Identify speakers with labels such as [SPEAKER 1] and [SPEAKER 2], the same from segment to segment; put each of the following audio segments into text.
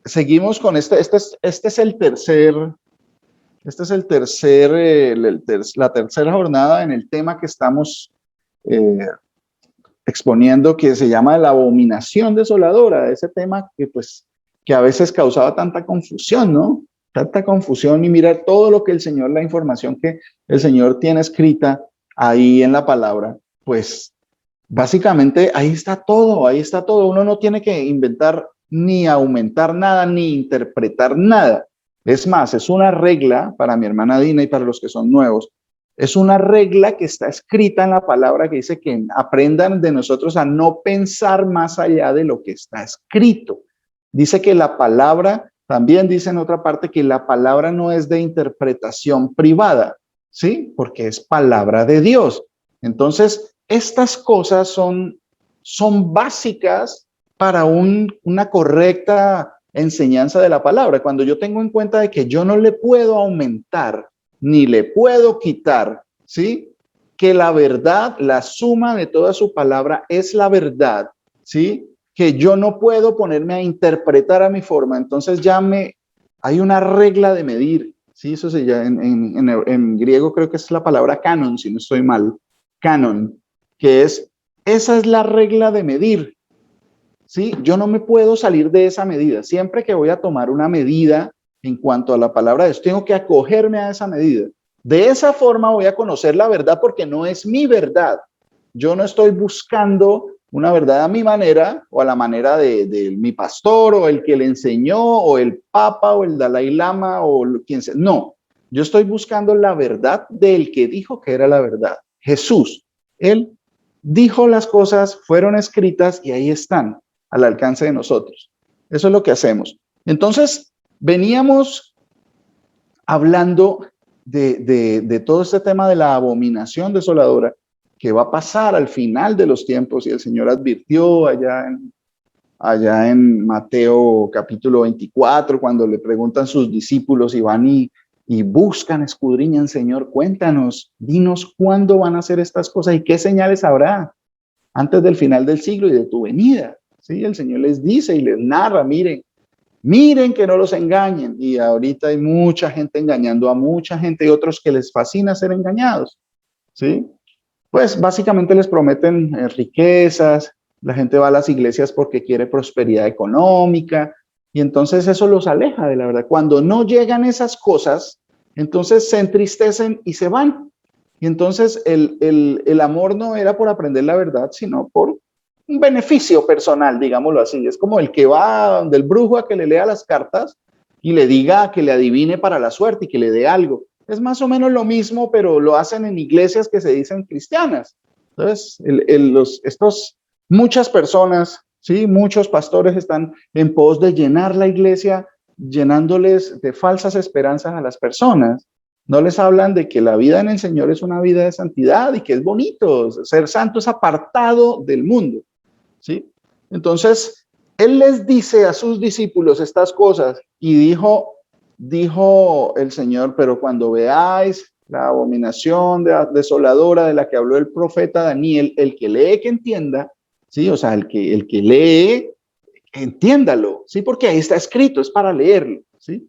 [SPEAKER 1] Seguimos con este es el tercer, la tercera jornada en el tema que estamos eh, exponiendo, que se llama la abominación desoladora, ese tema que a veces causaba tanta confusión, ¿no? Tanta confusión, y mirar todo lo que el Señor, la información que el Señor tiene escrita ahí en la palabra, pues básicamente ahí está todo, ahí está todo. Uno no tiene que inventar ni aumentar nada, ni interpretar nada. Es más, es una regla para mi hermana Dina y para los que son nuevos. Es una regla que está escrita en la palabra que dice que aprendan de nosotros a no pensar más allá de lo que está escrito. Dice que la palabra, también dice en otra parte que la palabra no es de interpretación privada, ¿sí? Porque es palabra de Dios. Entonces, estas cosas son básicas para una correcta enseñanza de la palabra. Cuando yo tengo en cuenta de que yo no le puedo aumentar ni le puedo quitar, ¿sí? Que la verdad, la suma de toda su palabra es la verdad, ¿sí? Que yo no puedo ponerme a interpretar a mi forma. Entonces hay una regla de medir, ¿sí? Eso se llama, en griego creo que es la palabra canon, si no estoy mal, canon, que esa es la regla de medir, ¿sí? Yo no me puedo salir de esa medida. Siempre que voy a tomar una medida en cuanto a la palabra de Dios, tengo que acogerme a esa medida. De esa forma voy a conocer la verdad, porque no es mi verdad. Yo no estoy buscando una verdad a mi manera o a la manera de mi pastor o el que le enseñó o el papa o el Dalai Lama o quien sea. No, yo estoy buscando la verdad del que dijo que era la verdad, Jesús. Él dijo las cosas, fueron escritas y ahí están al alcance de nosotros. Eso es lo que hacemos. Entonces, veníamos hablando de todo este tema de la abominación desoladora que va a pasar al final de los tiempos, y el Señor advirtió allá en Mateo capítulo 24, cuando le preguntan sus discípulos y van y buscan, escudriñan: Señor, cuéntanos, dinos cuándo van a hacer estas cosas y qué señales habrá antes del final del siglo y de tu venida. ¿Sí? El Señor les dice y les narra: miren que no los engañen. Y ahorita hay mucha gente engañando a mucha gente y otros que les fascina ser engañados, ¿sí? Pues básicamente les prometen riquezas, la gente va a las iglesias porque quiere prosperidad económica, y entonces eso los aleja de la verdad. Cuando no llegan esas cosas, entonces se entristecen y se van. Y entonces el amor no era por aprender la verdad, sino por un beneficio personal, digámoslo así. Es como el que va del brujo a que le lea las cartas y le diga que le adivine para la suerte y que le dé algo. Es más o menos lo mismo, pero lo hacen en iglesias que se dicen cristianas. Entonces, muchas personas, ¿sí? Muchos pastores están en pos de llenar la iglesia, llenándoles de falsas esperanzas a las personas. No les hablan de que la vida en el Señor es una vida de santidad y que es bonito. Ser santo es apartado del mundo, ¿sí? Entonces, Él les dice a sus discípulos estas cosas y dijo el Señor: pero cuando veáis la abominación desoladora de la que habló el profeta Daniel, el que lee que entienda, ¿sí? O sea, el que lee, entiéndalo, ¿sí? Porque ahí está escrito, es para leerlo, ¿sí?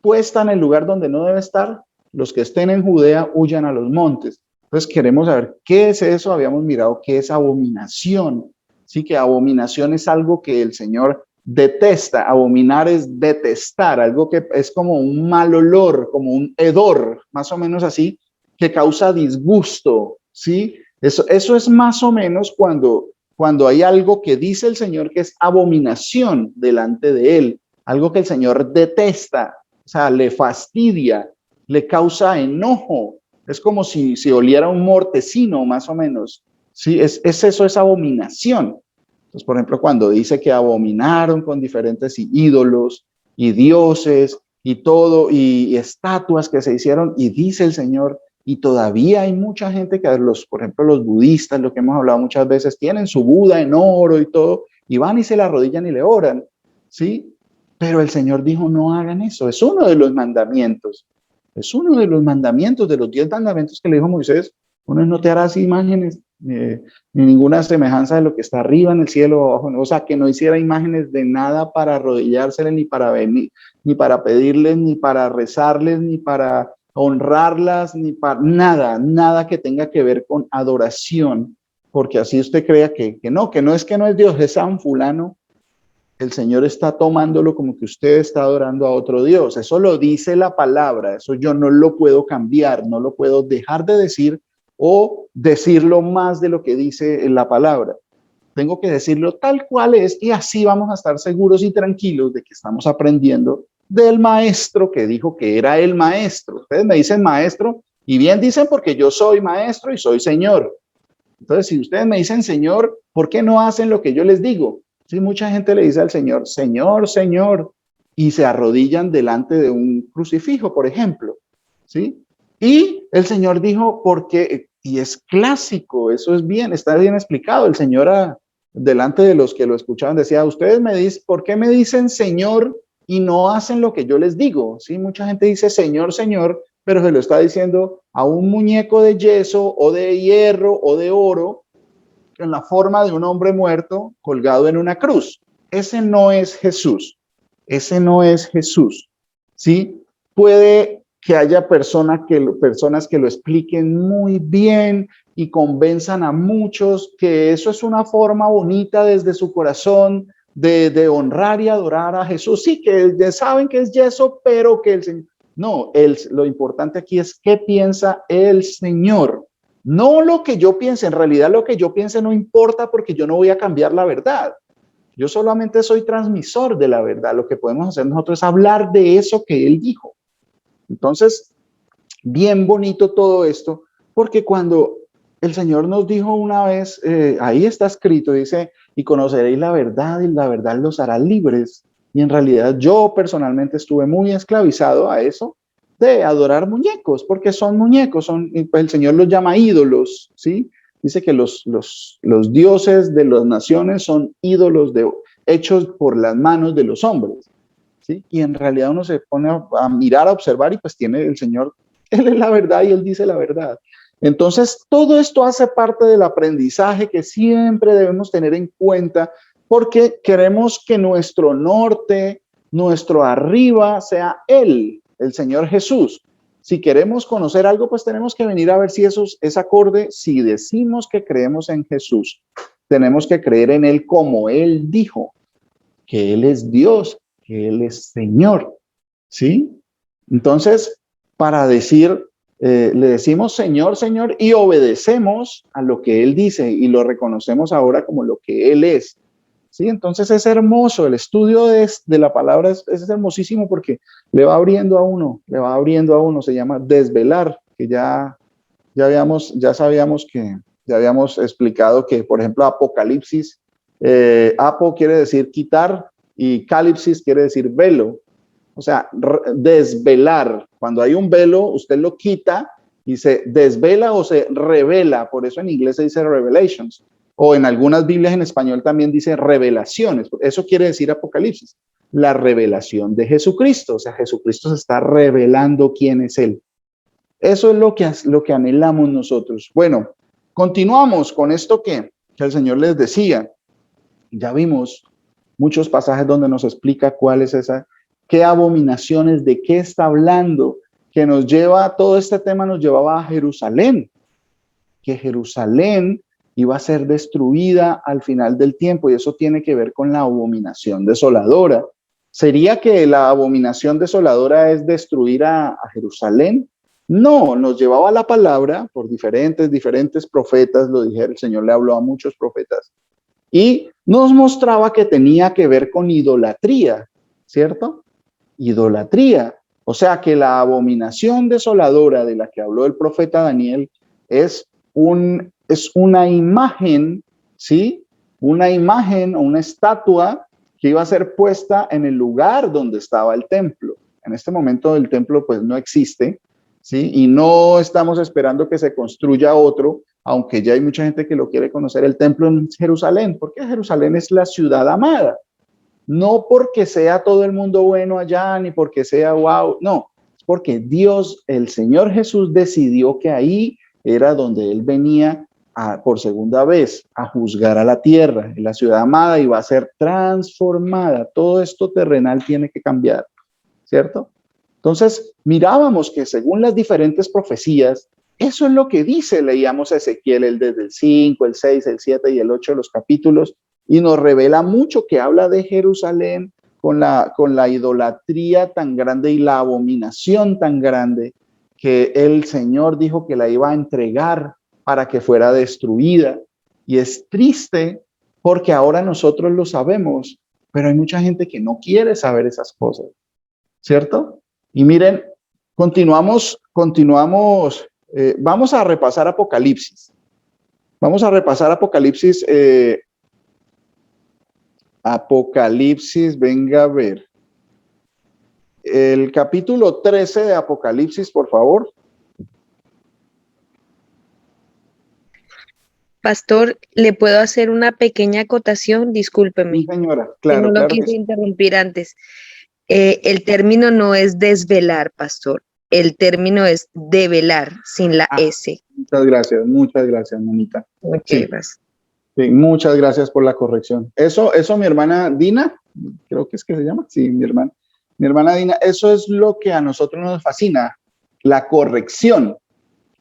[SPEAKER 1] Puesta en el lugar donde no debe estar, los que estén en Judea huyan a los montes. Entonces queremos saber qué es eso. Habíamos mirado qué es abominación. Sí, que abominación es algo que el Señor detesta. Abominar es detestar, algo que es como un mal olor, como un hedor, más o menos así, que causa disgusto, ¿sí? Eso es más o menos cuando hay algo que dice el Señor que es abominación delante de Él, algo que el Señor detesta, o sea, le fastidia, le causa enojo. Es como si oliera un mortecino, más o menos. Sí, eso es abominación. Entonces, por ejemplo, cuando dice que abominaron con diferentes ídolos y dioses y todo, y estatuas que se hicieron, y dice el Señor, y todavía hay mucha gente que, por ejemplo, los budistas, lo que hemos hablado muchas veces, tienen su Buda en oro y todo, y van y se le arrodillan y le oran, ¿sí? Pero el Señor dijo: no hagan eso. Es uno de los mandamientos. Es uno de los mandamientos, de los 10 mandamientos que le dijo Moisés. Uno es: no te harás imágenes ni ninguna semejanza de lo que está arriba en el cielo o abajo, o sea, que no hiciera imágenes de nada para arrodillársele, ni para venir, ni para pedirles, ni para rezarles, ni para honrarlas, ni para nada, nada que tenga que ver con adoración, porque así usted crea que no es Dios, es San fulano. El Señor está tomándolo como que usted está adorando a otro Dios. Eso lo dice la palabra, eso yo no lo puedo cambiar, no lo puedo dejar de decir o decirlo más de lo que dice la palabra. Tengo que decirlo tal cual es y así vamos a estar seguros y tranquilos de que estamos aprendiendo del maestro que dijo que era el maestro. Ustedes me dicen maestro y bien dicen porque yo soy maestro y soy Señor. Entonces, si ustedes me dicen Señor, ¿por qué no hacen lo que yo les digo? Sí, mucha gente le dice al Señor, Señor, Señor, y se arrodillan delante de un crucifijo, por ejemplo, ¿sí? Y el Señor dijo, porque, y es clásico, eso es bien, está bien explicado. El Señor delante de los que lo escuchaban decía, ustedes me dicen, ¿por qué me dicen Señor y no hacen lo que yo les digo? Sí, mucha gente dice Señor, Señor, pero se lo está diciendo a un muñeco de yeso o de hierro o de oro en la forma de un hombre muerto colgado en una cruz. Ese no es Jesús. Ese no es Jesús. ¿Sí? Puede que haya personas que lo expliquen muy bien y convenzan a muchos que eso es una forma bonita desde su corazón de honrar y adorar a Jesús. Sí, que saben que es yeso, pero que el Señor... No, lo importante aquí es qué piensa el Señor. No lo que yo piense, en realidad lo que yo piense no importa porque yo no voy a cambiar la verdad. Yo solamente soy transmisor de la verdad. Lo que podemos hacer nosotros es hablar de eso que él dijo. Entonces, bien bonito todo esto, porque cuando el Señor nos dijo una vez, ahí está escrito, dice, y conoceréis la verdad y la verdad los hará libres. Y en realidad yo personalmente estuve muy esclavizado a eso, de adorar muñecos, porque son muñecos, pues el Señor los llama ídolos, ¿sí? Dice que los dioses de las naciones son ídolos hechos por las manos de los hombres, ¿sí? Y en realidad uno se pone a mirar, a observar y pues tiene el Señor, Él es la verdad y Él dice la verdad. Entonces, todo esto hace parte del aprendizaje que siempre debemos tener en cuenta porque queremos que nuestro norte, nuestro arriba sea Él, el Señor Jesús. Si queremos conocer algo, pues tenemos que venir a ver si eso es acorde. Si decimos que creemos en Jesús, tenemos que creer en Él como Él dijo, que Él es Dios, que Él es Señor, ¿sí? Entonces, para decir, le decimos Señor, Señor, y obedecemos a lo que Él dice y lo reconocemos ahora como lo que Él es. ¿Sí? Entonces es hermoso, el estudio de la palabra es hermosísimo porque le va abriendo a uno, se llama desvelar, que ya sabíamos que, ya habíamos explicado que, por ejemplo, Apocalipsis, apo quiere decir quitar y calipsis quiere decir velo, o sea, desvelar. Cuando hay un velo, usted lo quita y se desvela o se revela, por eso en inglés se dice revelations. O en algunas Biblias en español también dice revelaciones. Eso quiere decir Apocalipsis, la revelación de Jesucristo. O sea, Jesucristo se está revelando quién es Él. Eso es lo que anhelamos nosotros. Bueno, continuamos con esto que el Señor les decía. Ya vimos muchos pasajes donde nos explica cuál es esa, qué abominaciones, de qué está hablando, que nos lleva, todo este tema nos llevaba a Jerusalén, que Jerusalén iba a ser destruida al final del tiempo y eso tiene que ver con la abominación desoladora. ¿Sería que la abominación desoladora es destruir a Jerusalén? No, nos llevaba la palabra por diferentes profetas, lo dije, el Señor le habló a muchos profetas y nos mostraba que tenía que ver con idolatría, ¿cierto? Idolatría. O sea que la abominación desoladora de la que habló el profeta Daniel es una imagen, ¿sí? Una imagen o una estatua que iba a ser puesta en el lugar donde estaba el templo. En este momento el templo pues no existe, ¿sí? Y no estamos esperando que se construya otro, aunque ya hay mucha gente que lo quiere conocer, el templo en Jerusalén, porque Jerusalén es la ciudad amada. No porque sea todo el mundo bueno allá, ni porque sea wow, no, es porque Dios, el Señor Jesús decidió que ahí era donde Él venía por segunda vez a juzgar a la tierra, y la ciudad amada iba a ser transformada. Todo esto terrenal tiene que cambiar, ¿cierto? Entonces, mirábamos que según las diferentes profecías, eso es lo que dice, leíamos a Ezequiel desde el 5, el 6, el 7 y el 8 de los capítulos, y nos revela mucho que habla de Jerusalén con la idolatría tan grande y la abominación tan grande que el Señor dijo que la iba a entregar para que fuera destruida. Y es triste porque ahora nosotros lo sabemos, pero hay mucha gente que no quiere saber esas cosas, ¿cierto? Y miren, continuamos, vamos a repasar Apocalipsis. Vamos a repasar Apocalipsis. Apocalipsis, venga a ver. El capítulo 13 de Apocalipsis, por favor.
[SPEAKER 2] Pastor, ¿le puedo hacer una pequeña acotación? Discúlpeme.
[SPEAKER 1] Sí, señora,
[SPEAKER 2] Que
[SPEAKER 1] claro,
[SPEAKER 2] no lo
[SPEAKER 1] claro que
[SPEAKER 2] quise
[SPEAKER 1] sí.
[SPEAKER 2] interrumpir antes. El término no es desvelar, pastor. El término es develar, sin la S.
[SPEAKER 1] Muchas gracias, Monita.
[SPEAKER 2] Muchas
[SPEAKER 1] Sí,
[SPEAKER 2] gracias.
[SPEAKER 1] sí, muchas gracias por la corrección. Eso, mi hermana Dina, creo que es que se llama, sí, mi hermana Dina, eso es lo que a nosotros nos fascina, la corrección.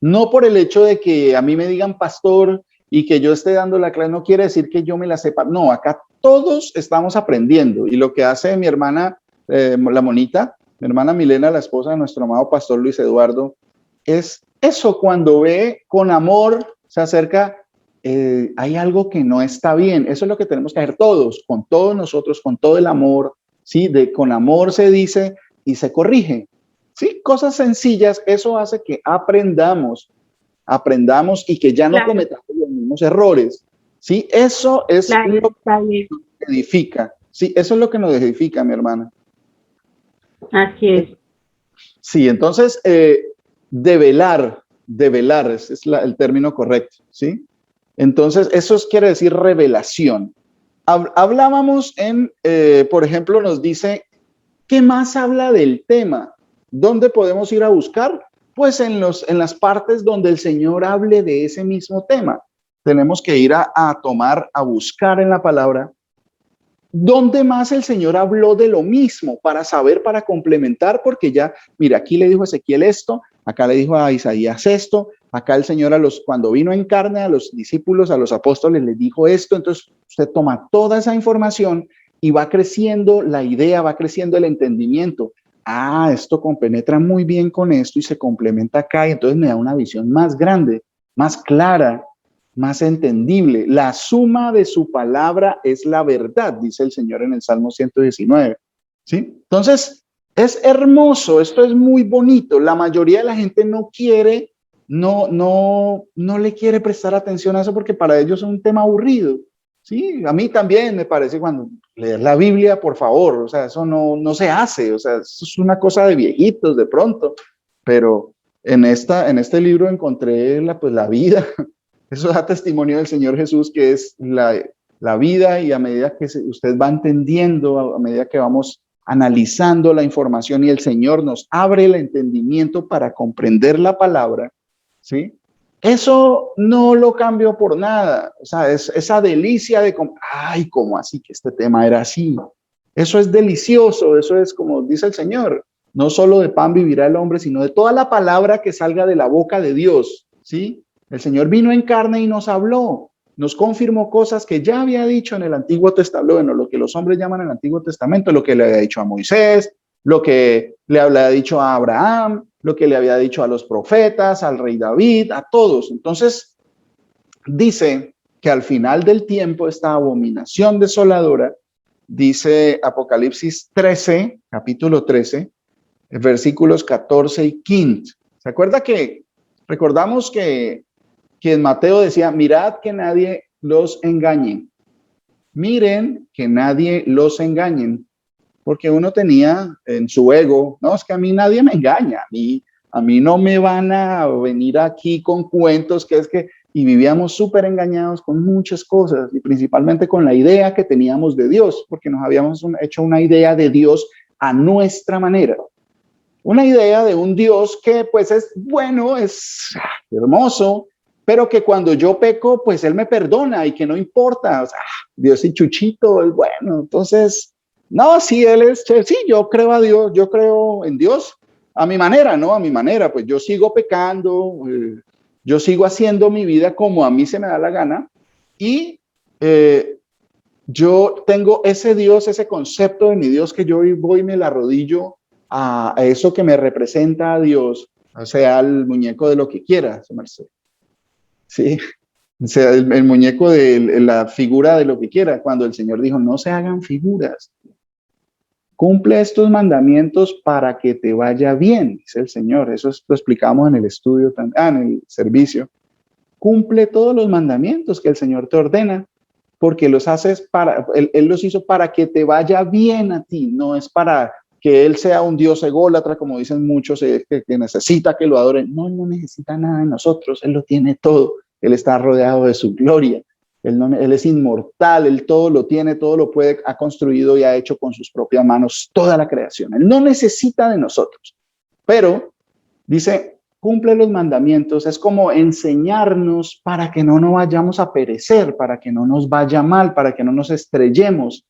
[SPEAKER 1] No por el hecho de que a mí me digan pastor y que yo esté dando la clase, no quiere decir que yo me la sepa. No, acá todos estamos aprendiendo. Y lo que hace mi hermana, la Monita, mi hermana Milena, la esposa de nuestro amado pastor Luis Eduardo, es eso, cuando ve con amor, se acerca, hay algo que no está bien. Eso es lo que tenemos que hacer todos, con todos nosotros, con todo el amor, ¿sí? Con amor se dice y se corrige. Sí, cosas sencillas, eso hace que aprendamos y que ya no cometamos los mismos errores. Sí, eso es lo que nos edifica. Sí, eso es lo que nos edifica, mi hermana.
[SPEAKER 3] Así es.
[SPEAKER 1] Sí, entonces, develar, ese es el término correcto, ¿sí? Entonces, eso quiere decir revelación. Hablábamos por ejemplo, nos dice, ¿qué más habla del tema? ¿Dónde podemos ir a buscar? Pues en las partes donde el Señor hable de ese mismo tema. Tenemos que ir a buscar en la palabra dónde más el Señor habló de lo mismo para saber, para complementar, porque ya, mira, aquí le dijo a Ezequiel esto, acá le dijo a Isaías esto, acá el Señor cuando vino en carne a los discípulos, a los apóstoles, les dijo esto. Entonces usted toma toda esa información y va creciendo la idea, va creciendo el entendimiento. Esto compenetra muy bien con esto y se complementa acá, y entonces me da una visión más grande, más clara, más entendible. La suma de su palabra es la verdad, dice el Señor en el Salmo 119. ¿Sí? Entonces, es hermoso, esto es muy bonito. La mayoría de la gente no le quiere prestar atención a eso porque para ellos es un tema aburrido. Sí, a mí también me parece cuando leer la Biblia, por favor, o sea, eso no se hace, o sea, eso es una cosa de viejitos de pronto, pero en este libro encontré la vida. Eso da testimonio del Señor Jesús, que es la vida, y a medida que usted va entendiendo, a medida que vamos analizando la información y el Señor nos abre el entendimiento para comprender la palabra, ¿sí? Eso no lo cambio por nada. O sea, es esa delicia de, ¿cómo así que este tema era así? Eso es delicioso, eso es como dice el Señor, no solo de pan vivirá el hombre, sino de toda la palabra que salga de la boca de Dios, ¿sí? El Señor vino en carne y nos habló, nos confirmó cosas que ya había dicho en el Antiguo Testamento, bueno, lo que los hombres llaman el Antiguo Testamento, lo que le había dicho a Moisés, lo que le había dicho a Abraham, lo que le había dicho a los profetas, al rey David, a todos. Entonces, dice que al final del tiempo, esta abominación desoladora, dice Apocalipsis 13, capítulo 13, versículos 14 y 15. ¿Se acuerda que recordamos que en Mateo decía, mirad que nadie los engañe? Miren que nadie los engañen, porque uno tenía en su ego, no, es que a mí nadie me engaña, a mí no me van a venir aquí con cuentos, y vivíamos súper engañados con muchas cosas, y principalmente con la idea que teníamos de Dios, porque nos habíamos hecho una idea de Dios a nuestra manera. Una idea de un Dios que pues es bueno, es hermoso, pero que cuando yo peco, pues Él me perdona y que no importa, o sea, Dios y Chuchito es bueno. Entonces, no, sí, Él es, sí, yo creo a Dios, yo creo en Dios a mi manera, ¿no? A mi manera, pues yo sigo pecando, yo sigo haciendo mi vida como a mí se me da la gana y yo tengo ese Dios, ese concepto de mi Dios que yo voy y me la arrodillo a eso que me representa a Dios, o sea, el muñeco de lo que quiera, su merced. Sí, o sea, el muñeco de la figura de lo que quiera, cuando el Señor dijo, no se hagan figuras, cumple estos mandamientos para que te vaya bien, dice el Señor. Eso lo explicamos en el estudio, en el servicio. Cumple todos los mandamientos que el Señor te ordena, porque los haces él los hizo para que te vaya bien a ti, no es para que Él sea un Dios ególatra, como dicen muchos, que necesita que lo adoren. No, Él no necesita nada de nosotros, Él lo tiene todo, Él está rodeado de su gloria, Él es inmortal, Él todo lo tiene, todo lo puede, ha construido y ha hecho con sus propias manos toda la creación. Él no necesita de nosotros, pero dice, cumple los mandamientos, es como enseñarnos para que no nos vayamos a perecer, para que no nos vaya mal, para que no nos estrellemos,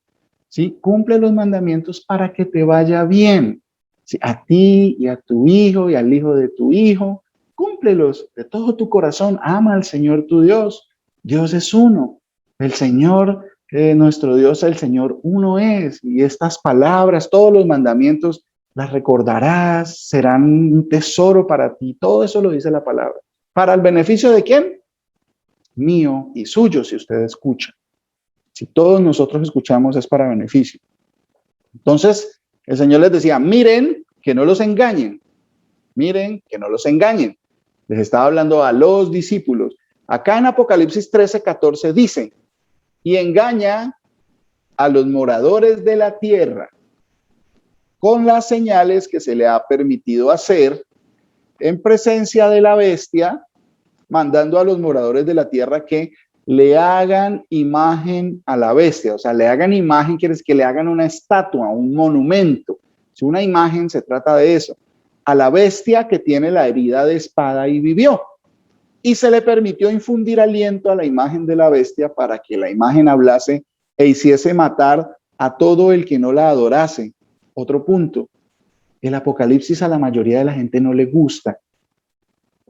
[SPEAKER 1] ¿sí? Cumple los mandamientos para que te vaya bien, ¿sí? A ti y a tu hijo y al hijo de tu hijo, cúmplelos de todo tu corazón, ama al Señor tu Dios, Dios es uno, el Señor, nuestro Dios, el Señor uno es, y estas palabras, todos los mandamientos, las recordarás, serán un tesoro para ti. Todo eso lo dice la palabra. ¿Para el beneficio de quién? Mío y suyo, si usted escucha. Si todos nosotros escuchamos, es para beneficio. Entonces, el Señor les decía, miren que no los engañen. Miren que no los engañen. Les estaba hablando a los discípulos. Acá en Apocalipsis 13:14 dice, y engaña a los moradores de la tierra con las señales que se le ha permitido hacer en presencia de la bestia, mandando a los moradores de la tierra que le hagan imagen a la bestia. O sea, le hagan imagen, quiere decir que le hagan una estatua, un monumento. Si una imagen se trata de eso. A la bestia que tiene la herida de espada y vivió. Y se le permitió infundir aliento a la imagen de la bestia para que la imagen hablase e hiciese matar a todo el que no la adorase. Otro punto, el Apocalipsis a la mayoría de la gente no le gusta,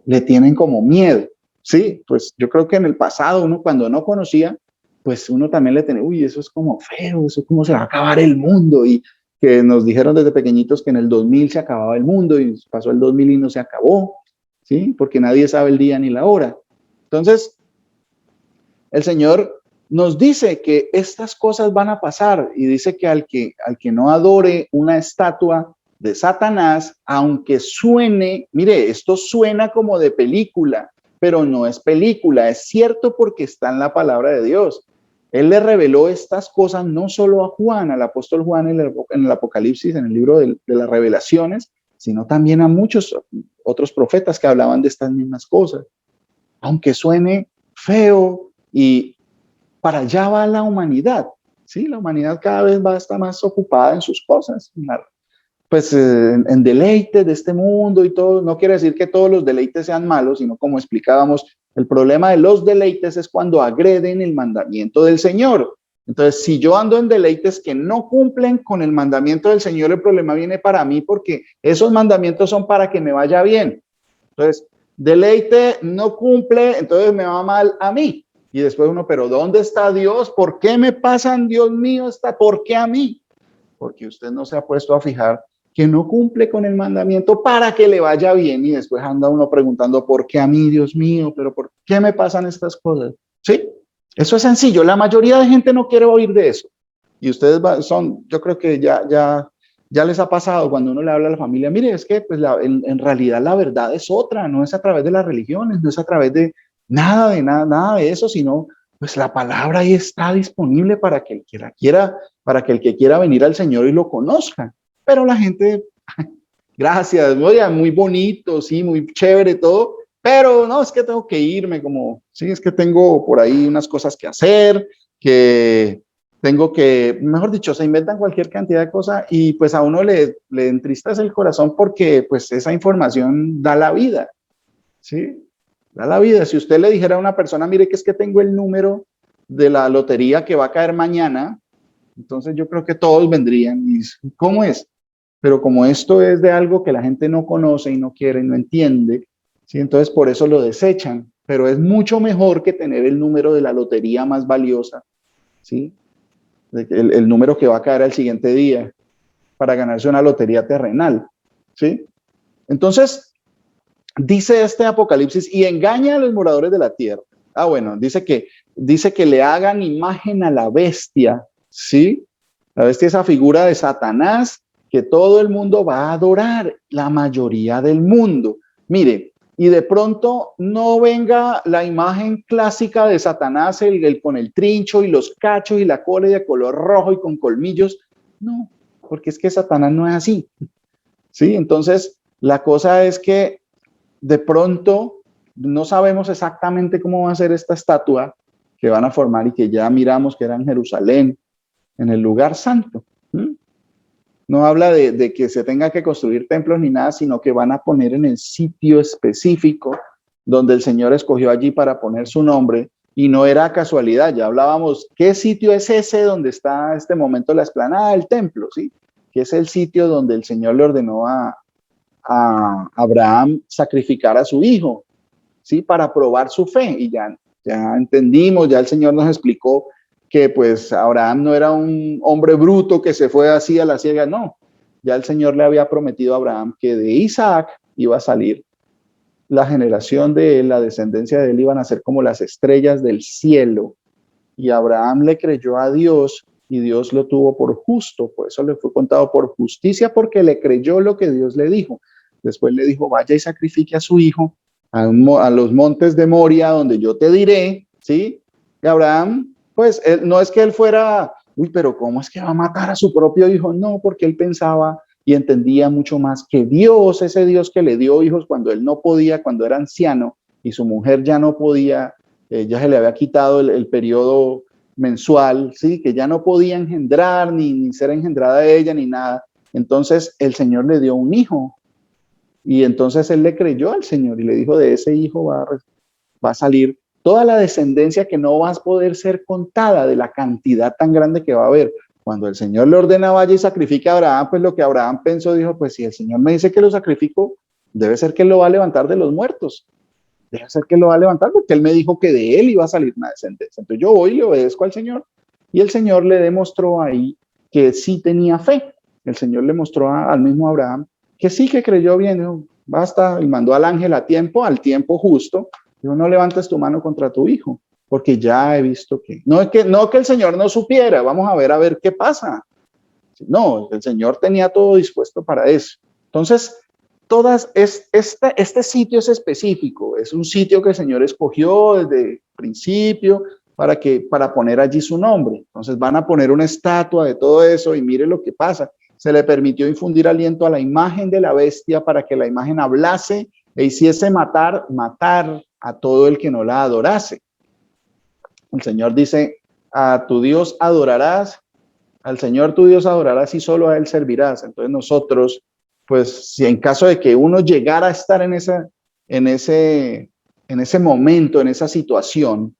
[SPEAKER 1] le tienen como miedo, ¿sí? Pues yo creo que en el pasado uno cuando no conocía, pues uno también le tenía, uy, eso es como feo, eso es como se va a acabar el mundo, y que nos dijeron desde pequeñitos que en el 2000 se acababa el mundo, y pasó el 2000 y no se acabó, ¿sí? Porque nadie sabe el día ni la hora. Entonces, el Señor nos dice que estas cosas van a pasar y dice que al que no adore una estatua de Satanás, aunque suene, mire, esto suena como de película, pero no es película, es cierto porque está en la palabra de Dios. Él le reveló estas cosas no solo a Juan, al apóstol Juan en el Apocalipsis, en el libro de las revelaciones, sino también a muchos otros profetas que hablaban de estas mismas cosas. Aunque suene feo, y para allá va la humanidad, ¿sí? La humanidad cada vez va a estar más ocupada en sus cosas, pues en deleites de este mundo y todo. No quiere decir que todos los deleites sean malos, sino como explicábamos, el problema de los deleites es cuando agreden el mandamiento del Señor. Entonces, si yo ando en deleites que no cumplen con el mandamiento del Señor, el problema viene para mí porque esos mandamientos son para que me vaya bien. Entonces, deleite no cumple, entonces me va mal a mí. Y después uno, pero ¿dónde está Dios? ¿Por qué me pasan, Dios mío, por qué a mí? Porque usted no se ha puesto a fijar que no cumple con el mandamiento para que le vaya bien, y después anda uno preguntando, ¿por qué a mí, Dios mío? ¿Pero por qué me pasan estas cosas? ¿Sí? Eso es sencillo. La mayoría de gente no quiere oír de eso. Y ustedes yo creo que ya les ha pasado cuando uno le habla a la familia, mire, es que pues en realidad la verdad es otra, no es a través de las religiones, no es a través de nada de eso, sino pues la palabra ahí está disponible para que el que quiera, para que el que quiera venir al Señor y lo conozca. Pero la gente, gracias, muy bonito, sí, muy chévere todo, pero no, es que tengo que irme, como, sí, es que tengo por ahí unas cosas que hacer, que tengo que, mejor dicho, se inventan cualquier cantidad de cosas y pues a uno le entristece el corazón porque pues esa información da la vida, ¿sí? Da la vida. Si usted le dijera a una persona, mire que es que tengo el número de la lotería que va a caer mañana, entonces yo creo que todos vendrían y ¿cómo es? Pero como esto es de algo que la gente no conoce y no quiere y no entiende, ¿sí? Entonces por eso lo desechan. Pero es mucho mejor que tener el número de la lotería más valiosa, ¿sí? El número que va a caer al siguiente día para ganarse una lotería terrenal, ¿sí? Entonces, dice este Apocalipsis, y engaña a los moradores de la tierra. Ah, bueno, dice que le hagan imagen a la bestia, ¿sí? La bestia es esa figura de Satanás que todo el mundo va a adorar, la mayoría del mundo. Mire, y de pronto no venga la imagen clásica de Satanás, el con el trincho y los cachos y la cola de color rojo y con colmillos. No, porque es que Satanás no es así, ¿sí? Entonces, la cosa es que de pronto no sabemos exactamente cómo va a ser esta estatua que van a formar y que ya miramos que era en Jerusalén, en el lugar santo. No habla de que se tenga que construir templos ni nada, sino que van a poner en el sitio específico donde el Señor escogió allí para poner su nombre, y no era casualidad. Ya hablábamos, ¿qué sitio es ese donde está este momento la explanada del templo? ¿Sí? Que es el sitio donde el Señor le ordenó a Abraham sacrificar a su hijo, ¿sí? Para probar su fe. Y ya entendimos, ya el Señor nos explicó que pues Abraham no era un hombre bruto que se fue así a la ciega, no. Ya el Señor le había prometido a Abraham que de Isaac iba a salir la generación de él, la descendencia de él iban a ser como las estrellas del cielo. Y Abraham le creyó a Dios y Dios lo tuvo por justo, por eso le fue contado por justicia, porque le creyó lo que Dios le dijo. Después le dijo, vaya y sacrifique a su hijo a los montes de Moria, donde yo te diré, ¿sí? Y Abraham, pues, no es que él fuera, uy, pero ¿cómo es que va a matar a su propio hijo? No, porque él pensaba y entendía mucho más que Dios, ese Dios que le dio hijos cuando él no podía, cuando era anciano, y su mujer ya no podía, ya se le había quitado el periodo mensual, ¿sí? Que ya no podía engendrar, ni ser engendrada ella, ni nada. Entonces el Señor le dio un hijo, y entonces él le creyó al Señor y le dijo, de ese hijo va a salir toda la descendencia que no va a poder ser contada de la cantidad tan grande que va a haber. Cuando el Señor le ordena vaya y sacrifique a Abraham, pues lo que Abraham pensó, dijo, pues si el Señor me dice que lo sacrifico, debe ser que él lo va a levantar de los muertos. Debe ser que él lo va a levantar porque él me dijo que de él iba a salir una descendencia. Entonces yo voy y le obedezco al Señor. Y el Señor le demostró ahí que sí tenía fe. El Señor le mostró al mismo Abraham que sí, que creyó bien, dijo, basta, y mandó al ángel al tiempo justo, dijo, no levantes tu mano contra tu hijo, porque ya he visto que no que el Señor no supiera, vamos a ver qué pasa. No, el Señor tenía todo dispuesto para eso. Entonces, este sitio es específico, es un sitio que el Señor escogió desde el principio para poner allí su nombre. Entonces van a poner una estatua de todo eso y mire lo que pasa. Se le permitió infundir aliento a la imagen de la bestia para que la imagen hablase e hiciese matar a todo el que no la adorase. El Señor dice, a tu Dios adorarás, al Señor tu Dios adorarás y solo a Él servirás. Entonces nosotros, pues si en caso de que uno llegara a estar en ese momento, en esa situación,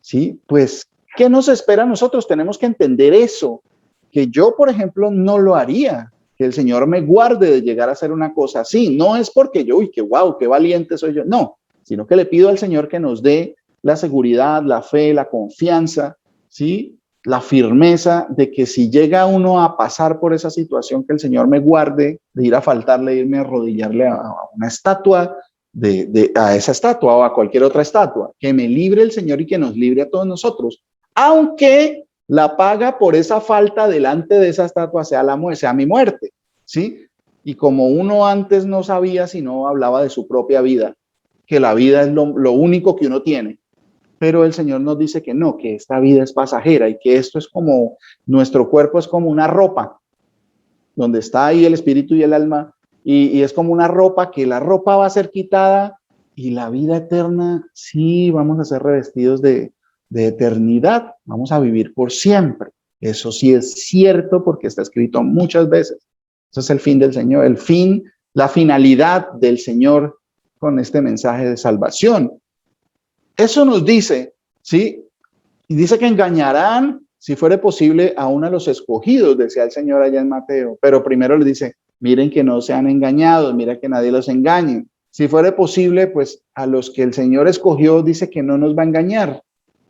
[SPEAKER 1] ¿sí? Pues, ¿qué nos espera a nosotros? Tenemos que entender eso. Que yo, por ejemplo, no lo haría, que el Señor me guarde de llegar a hacer una cosa así. No es porque yo, uy, qué guau, qué valiente soy yo. No, sino que le pido al Señor que nos dé la seguridad, la fe, la confianza, ¿sí? La firmeza de que si llega uno a pasar por esa situación, que el Señor me guarde de ir a faltarle, irme a arrodillarle a una estatua, a esa estatua o a cualquier otra estatua. Que me libre el Señor y que nos libre a todos nosotros. Aunque la paga por esa falta delante de esa estatua sea mi muerte, ¿sí? Y como uno antes no sabía, sino hablaba de su propia vida, que la vida es lo único que uno tiene, pero el Señor nos dice que no, que esta vida es pasajera y que esto es como, nuestro cuerpo es como una ropa, donde está ahí el espíritu y el alma, y es como una ropa, que la ropa va a ser quitada y la vida eterna, sí, vamos a ser revestidos de eternidad, vamos a vivir por siempre. Eso sí es cierto porque está escrito muchas veces. Eso es el fin del Señor, el fin, la finalidad del Señor con este mensaje de salvación. Eso nos dice, ¿sí? Y dice que engañarán, si fuere posible, aún a los escogidos, decía el Señor allá en Mateo. Pero primero les dice, miren que no sean engañados, mira que nadie los engañe. Si fuere posible, pues a los que el Señor escogió, dice que no nos va a engañar,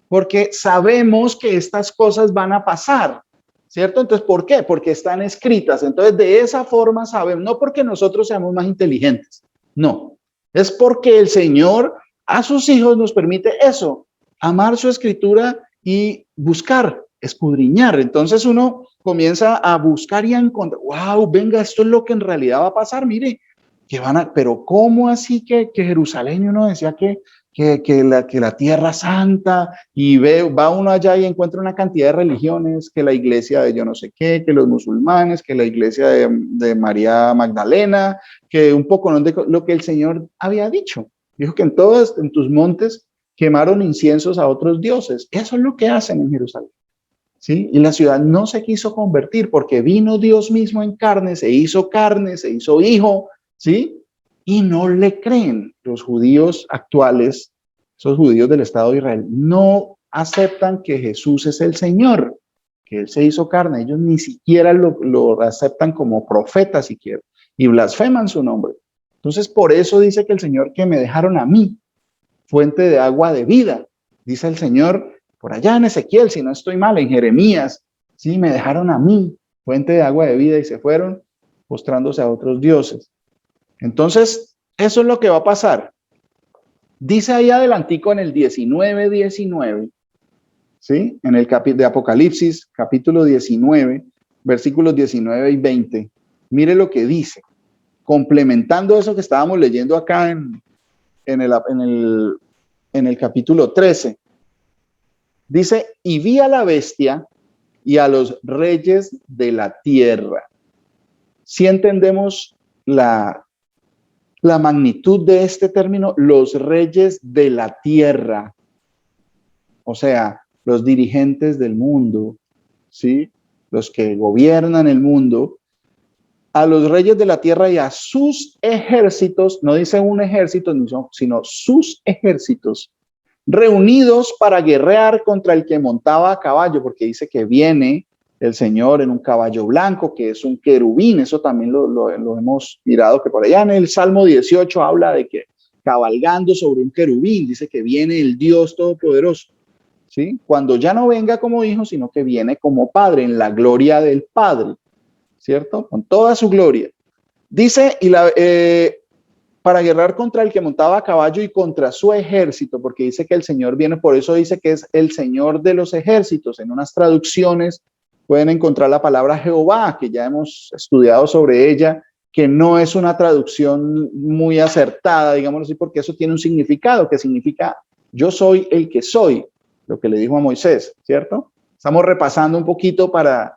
[SPEAKER 1] porque sabemos que estas cosas van a pasar, ¿cierto? Entonces, ¿por qué? Porque están escritas. Entonces, de esa forma sabemos, no porque nosotros seamos más inteligentes, no, es porque el Señor a sus hijos nos permite eso, amar su escritura y buscar, escudriñar. Entonces uno comienza a buscar y a encontrar, wow, venga, esto es lo que en realidad va a pasar, mire, que van a, pero ¿cómo así que Jerusalén? Uno decía que la tierra santa, y va uno allá y encuentra una cantidad de religiones, que la iglesia de yo no sé qué, que los musulmanes, que la iglesia de María Magdalena, que un poco ¿no? de lo que el Señor había dicho. Dijo que en tus montes quemaron inciensos a otros dioses. Eso es lo que hacen en Jerusalén, ¿sí? Y la ciudad no se quiso convertir porque vino Dios mismo en carne, se hizo hijo, ¿sí? Y no le creen. Los judíos actuales, esos judíos del Estado de Israel, no aceptan que Jesús es el Señor, que Él se hizo carne. Ellos ni siquiera lo aceptan como profeta siquiera y blasfeman su nombre. Entonces, por eso dice que el Señor, que me dejaron a mí, fuente de agua de vida. Dice el Señor por allá en Ezequiel, si no estoy mal, en Jeremías, sí, me dejaron a mí, fuente de agua de vida, y se fueron postrándose a otros dioses. Entonces, eso es lo que va a pasar. Dice ahí adelantico en el 19:19, ¿sí? En el de Apocalipsis, capítulo 19, versículos 19 y 20. Mire lo que dice, complementando eso que estábamos leyendo acá en el capítulo 13. Dice, y vi a la bestia y a los reyes de la tierra. Si entendemos la magnitud de este término, los reyes de la tierra, o sea, los dirigentes del mundo, ¿sí? Los que gobiernan el mundo, a los reyes de la tierra y a sus ejércitos, no dice un ejército, sino sus ejércitos, reunidos para guerrear contra el que montaba a caballo, porque dice que viene el Señor en un caballo blanco, que es un querubín. Eso también lo hemos mirado, que por allá en el Salmo 18 habla de que cabalgando sobre un querubín, dice que viene el Dios Todopoderoso, ¿sí? Cuando ya no venga como hijo, sino que viene como Padre, en la gloria del Padre, ¿cierto? Con toda su gloria. Dice, para guerrear contra el que montaba a caballo y contra su ejército, porque dice que el Señor viene, por eso dice que es el Señor de los ejércitos. En unas traducciones pueden encontrar la palabra Jehová, que ya hemos estudiado sobre ella, que no es una traducción muy acertada, digámoslo así, porque eso tiene un significado, que significa yo soy el que soy, lo que le dijo a Moisés, ¿cierto? Estamos repasando un poquito para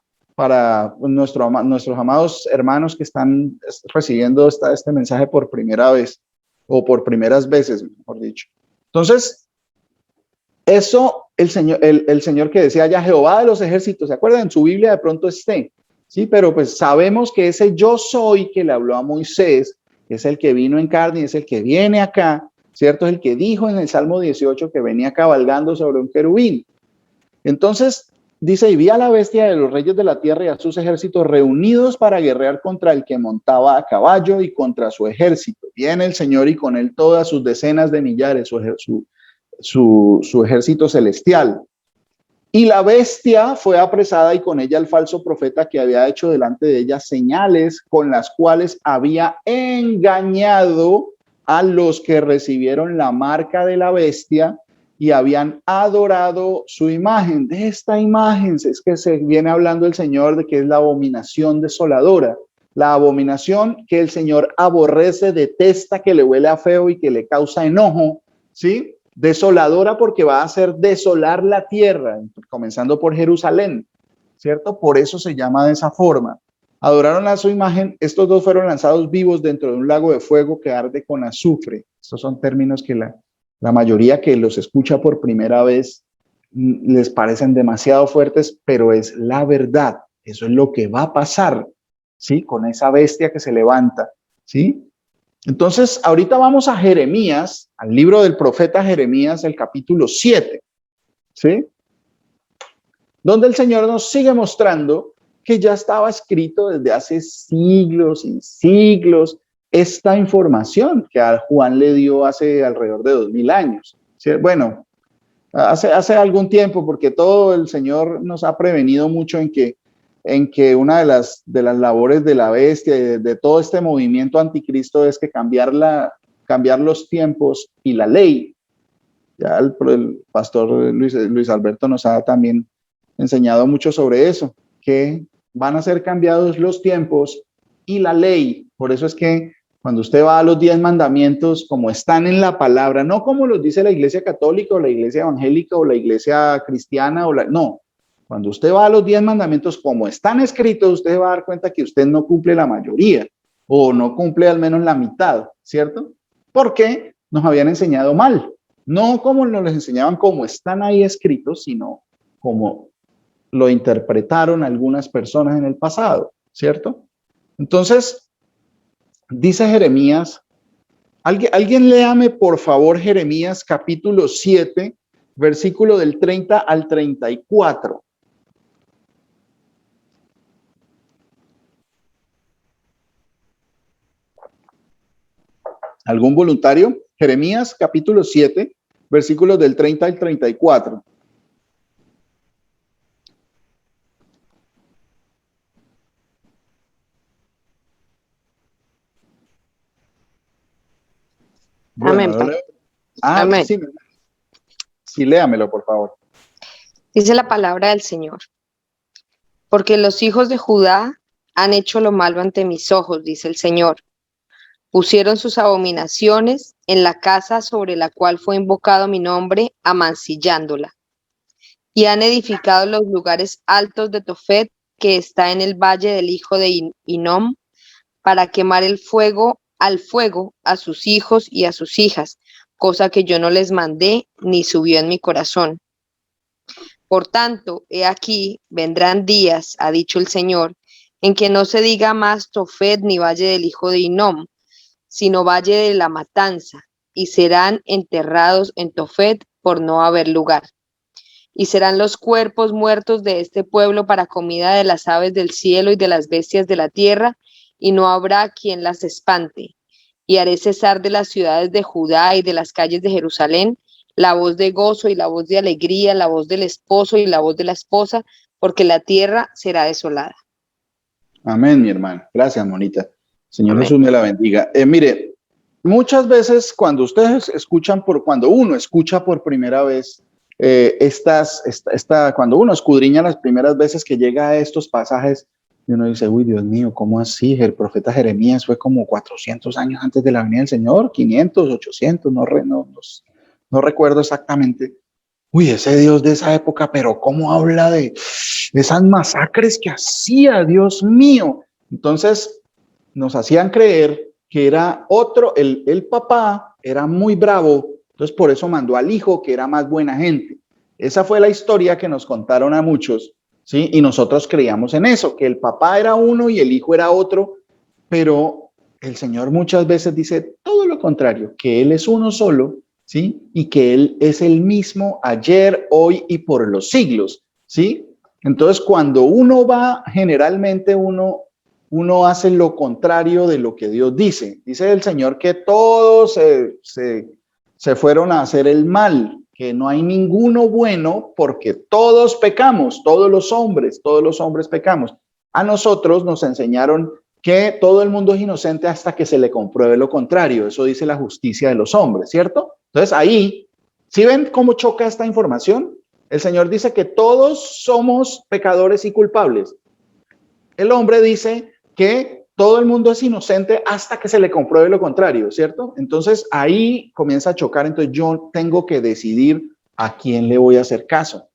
[SPEAKER 1] nuestros amados hermanos que están recibiendo este mensaje por primera vez, o por primeras veces, mejor dicho. Entonces, eso, el Señor que decía ya Jehová de los ejércitos, ¿se acuerdan? En su Biblia de pronto esté, ¿sí? Pero pues sabemos que ese yo soy que le habló a Moisés, es el que vino en carne y es el que viene acá, ¿cierto? Es el que dijo en el Salmo 18 que venía cabalgando sobre un querubín. Entonces, dice, y vi a la bestia de los reyes de la tierra y a sus ejércitos reunidos para guerrear contra el que montaba a caballo y contra su ejército. Viene el Señor y con él todas sus decenas de millares, su ejército celestial. Y la bestia fue apresada y con ella el falso profeta que había hecho delante de ella señales con las cuales había engañado a los que recibieron la marca de la bestia y habían adorado su imagen. De esta imagen es que se viene hablando el Señor de que es la abominación desoladora. La abominación que el Señor aborrece, detesta, que le huele a feo y que le causa enojo, ¿sí? Desoladora porque va a hacer desolar la tierra, comenzando por Jerusalén, ¿cierto? Por eso se llama de esa forma. Adoraron a su imagen. Estos dos fueron lanzados vivos dentro de un lago de fuego que arde con azufre. Estos son términos que la mayoría que los escucha por primera vez les parecen demasiado fuertes, pero es la verdad. Eso es lo que va a pasar, ¿sí? Con esa bestia que se levanta, ¿sí? Entonces, ahorita vamos a Jeremías, al libro del profeta Jeremías, el capítulo 7, ¿sí? Donde el Señor nos sigue mostrando que ya estaba escrito desde hace siglos y siglos esta información que a Juan le dio hace alrededor de 2000 años. ¿Sí? Bueno, hace algún tiempo, porque todo el Señor nos ha prevenido mucho en que una de las labores de la bestia y de todo este movimiento anticristo es que cambiar los tiempos y la ley. Ya el pastor Luis Alberto nos ha también enseñado mucho sobre eso, que van a ser cambiados los tiempos y la ley. Por eso es que cuando usted va a los 10 mandamientos, como están en la palabra, no como los dice la iglesia católica o la iglesia evangélica o la iglesia cristiana, no. Cuando usted va a los 10 mandamientos como están escritos, usted va a dar cuenta que usted no cumple la mayoría o no cumple al menos la mitad, ¿cierto? Porque nos habían enseñado mal. No como nos les enseñaban como están ahí escritos, sino como lo interpretaron algunas personas en el pasado, ¿cierto? Entonces, dice Jeremías, alguien léame por favor Jeremías capítulo 7, versículo del 30 al 34. ¿Algún voluntario? Jeremías capítulo 7, versículos del 30 al 34. Bueno,
[SPEAKER 2] Amén.
[SPEAKER 1] Amén. Sí, sí, léamelo, por favor.
[SPEAKER 2] Dice la palabra del Señor. Porque los hijos de Judá han hecho lo malo ante mis ojos, dice el Señor. Pusieron sus abominaciones en la casa sobre la cual fue invocado mi nombre, amancillándola. Y han edificado los lugares altos de Tofet, que está en el valle del hijo de Hinnom, para quemar al fuego a sus hijos y a sus hijas, cosa que yo no les mandé ni subió en mi corazón. Por tanto, he aquí, vendrán días, ha dicho el Señor, en que no se diga más Tofet ni valle del hijo de Hinnom, sino valle de la matanza, y serán enterrados en Tofet por no haber lugar. Y serán los cuerpos muertos de este pueblo para comida de las aves del cielo y de las bestias de la tierra, y no habrá quien las espante. Y haré cesar de las ciudades de Judá y de las calles de Jerusalén la voz de gozo y la voz de alegría, la voz del esposo y la voz de la esposa, porque la tierra será desolada.
[SPEAKER 1] Amén, mi hermano. Gracias, Monita. Señor
[SPEAKER 2] Amén.
[SPEAKER 1] Jesús me la bendiga. Mire, muchas veces cuando uno escucha por primera vez cuando uno escudriña las primeras veces que llega a estos pasajes, y uno dice, uy, Dios mío, ¿cómo así? El profeta Jeremías fue como 400 años antes de la venida del Señor, 500, 800, no recuerdo exactamente. Uy, ese Dios de esa época, pero ¿cómo habla de esas masacres que hacía, Dios mío? Entonces, nos hacían creer que era otro, el papá era muy bravo, entonces por eso mandó al hijo que era más buena gente. Esa fue la historia que nos contaron a muchos, ¿sí? Y nosotros creíamos en eso, que el papá era uno y el hijo era otro, pero el Señor muchas veces dice todo lo contrario, que Él es uno solo, ¿sí? Y que Él es el mismo ayer, hoy y por los siglos, ¿sí? Entonces, cuando uno va, generalmente uno hace lo contrario de lo que Dios dice. Dice el Señor que todos se fueron a hacer el mal, que no hay ninguno bueno porque todos pecamos, todos los hombres pecamos. A nosotros nos enseñaron que todo el mundo es inocente hasta que se le compruebe lo contrario. Eso dice la justicia de los hombres, ¿cierto? Entonces ahí, ¿sí ven cómo choca esta información? El Señor dice que todos somos pecadores y culpables. El hombre dice que todo el mundo es inocente hasta que se le compruebe lo contrario, ¿cierto? Entonces ahí comienza a chocar, entonces yo tengo que decidir a quién le voy a hacer caso.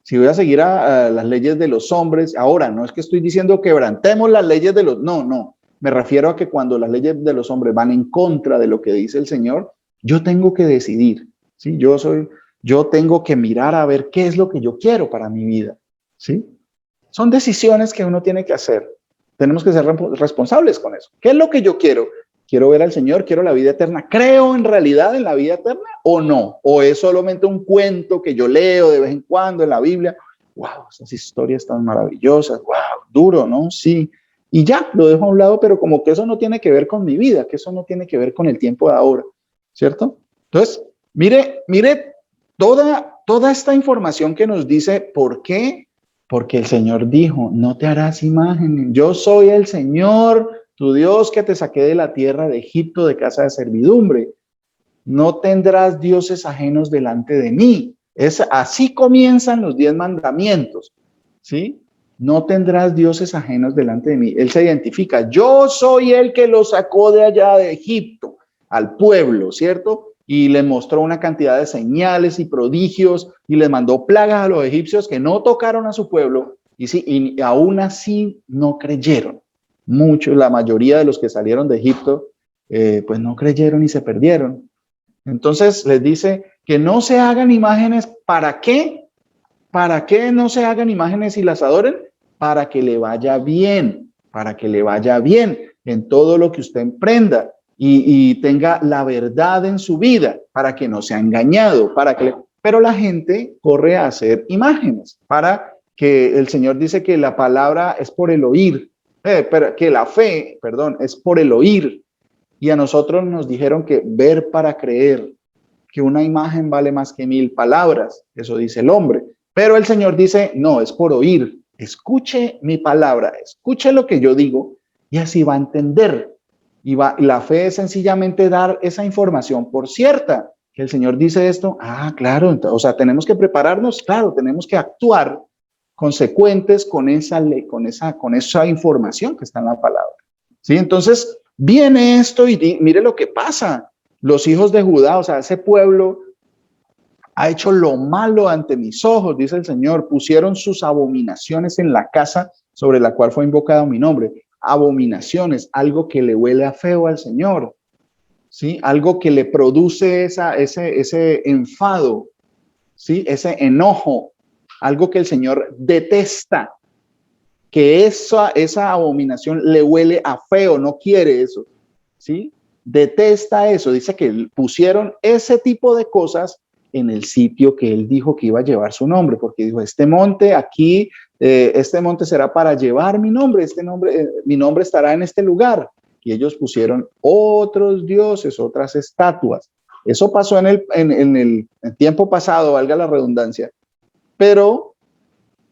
[SPEAKER 1] Si voy a seguir a las leyes de los hombres, ahora no es que estoy diciendo quebrantemos las leyes de los, no, me refiero a que cuando las leyes de los hombres van en contra de lo que dice el Señor, yo tengo que decidir, ¿sí? Yo tengo que mirar a ver qué es lo que yo quiero para mi vida, ¿sí? Son decisiones que uno tiene que hacer. Tenemos que ser responsables con eso. ¿Qué es lo que yo quiero? quiero ver al Señor, quiero la vida eterna. ¿Creo en realidad en la vida eterna o no? ¿O es solamente un cuento que yo leo de vez en cuando en la Biblia? ¡Wow! Esas historias tan maravillosas. ¡Wow! Duro, ¿no? Sí. Y ya, lo dejo a un lado, pero como que eso no tiene que ver con mi vida, que eso no tiene que ver con el tiempo de ahora, ¿cierto? Entonces, mire toda esta información que nos dice, ¿por qué? Porque el Señor dijo, no te harás imagen, yo soy el Señor, tu Dios que te saqué de la tierra de Egipto, de casa de servidumbre. No tendrás dioses ajenos delante de mí. Así comienzan los 10 mandamientos, ¿sí? No tendrás dioses ajenos delante de mí. Él se identifica, yo soy el que lo sacó de allá de Egipto, al pueblo, ¿cierto? Y le mostró una cantidad de señales y prodigios y les mandó plagas a los egipcios que no tocaron a su pueblo y, sí, y aún así no creyeron. Muchos, la mayoría de los que salieron de Egipto, pues no creyeron y se perdieron. Entonces les dice que no se hagan imágenes. ¿Para qué? ¿Para qué no se hagan imágenes y las adoren? Para que le vaya bien, para que le vaya bien en todo lo que usted emprenda y tenga la verdad en su vida, para que no sea engañado, pero la gente corre a hacer imágenes, para que el Señor dice que la palabra es por el oír, pero que la fe, perdón, es por el oír. Y a nosotros nos dijeron que ver para creer, que una imagen vale más que 1000 palabras, eso dice el hombre. Pero el Señor dice, no, es por oír. Escuche mi palabra, escuche lo que yo digo y así va a entender. Y la fe es sencillamente dar esa información por cierta. Que el Señor dice esto, claro, entonces, o sea, tenemos que prepararnos, claro, tenemos que actuar consecuentes con esa ley, con esa información que está en la palabra. ¿Sí? Entonces, viene esto y mire lo que pasa. Los hijos de Judá, o sea, ese pueblo ha hecho lo malo ante mis ojos, dice el Señor. Pusieron sus abominaciones en la casa sobre la cual fue invocado mi nombre. Abominaciones, algo que le huele a feo al Señor, ¿sí? Algo que le produce ese enfado, ¿sí? Ese enojo, algo que el Señor detesta, que esa abominación le huele a feo, no quiere eso, ¿sí? Detesta eso, dice que pusieron ese tipo de cosas en el sitio que él dijo que iba a llevar su nombre, porque dijo, este monte aquí, este monte será para llevar mi nombre, mi nombre estará en este lugar. Y ellos pusieron otros dioses, otras estatuas. Eso pasó en el tiempo pasado, valga la redundancia. Pero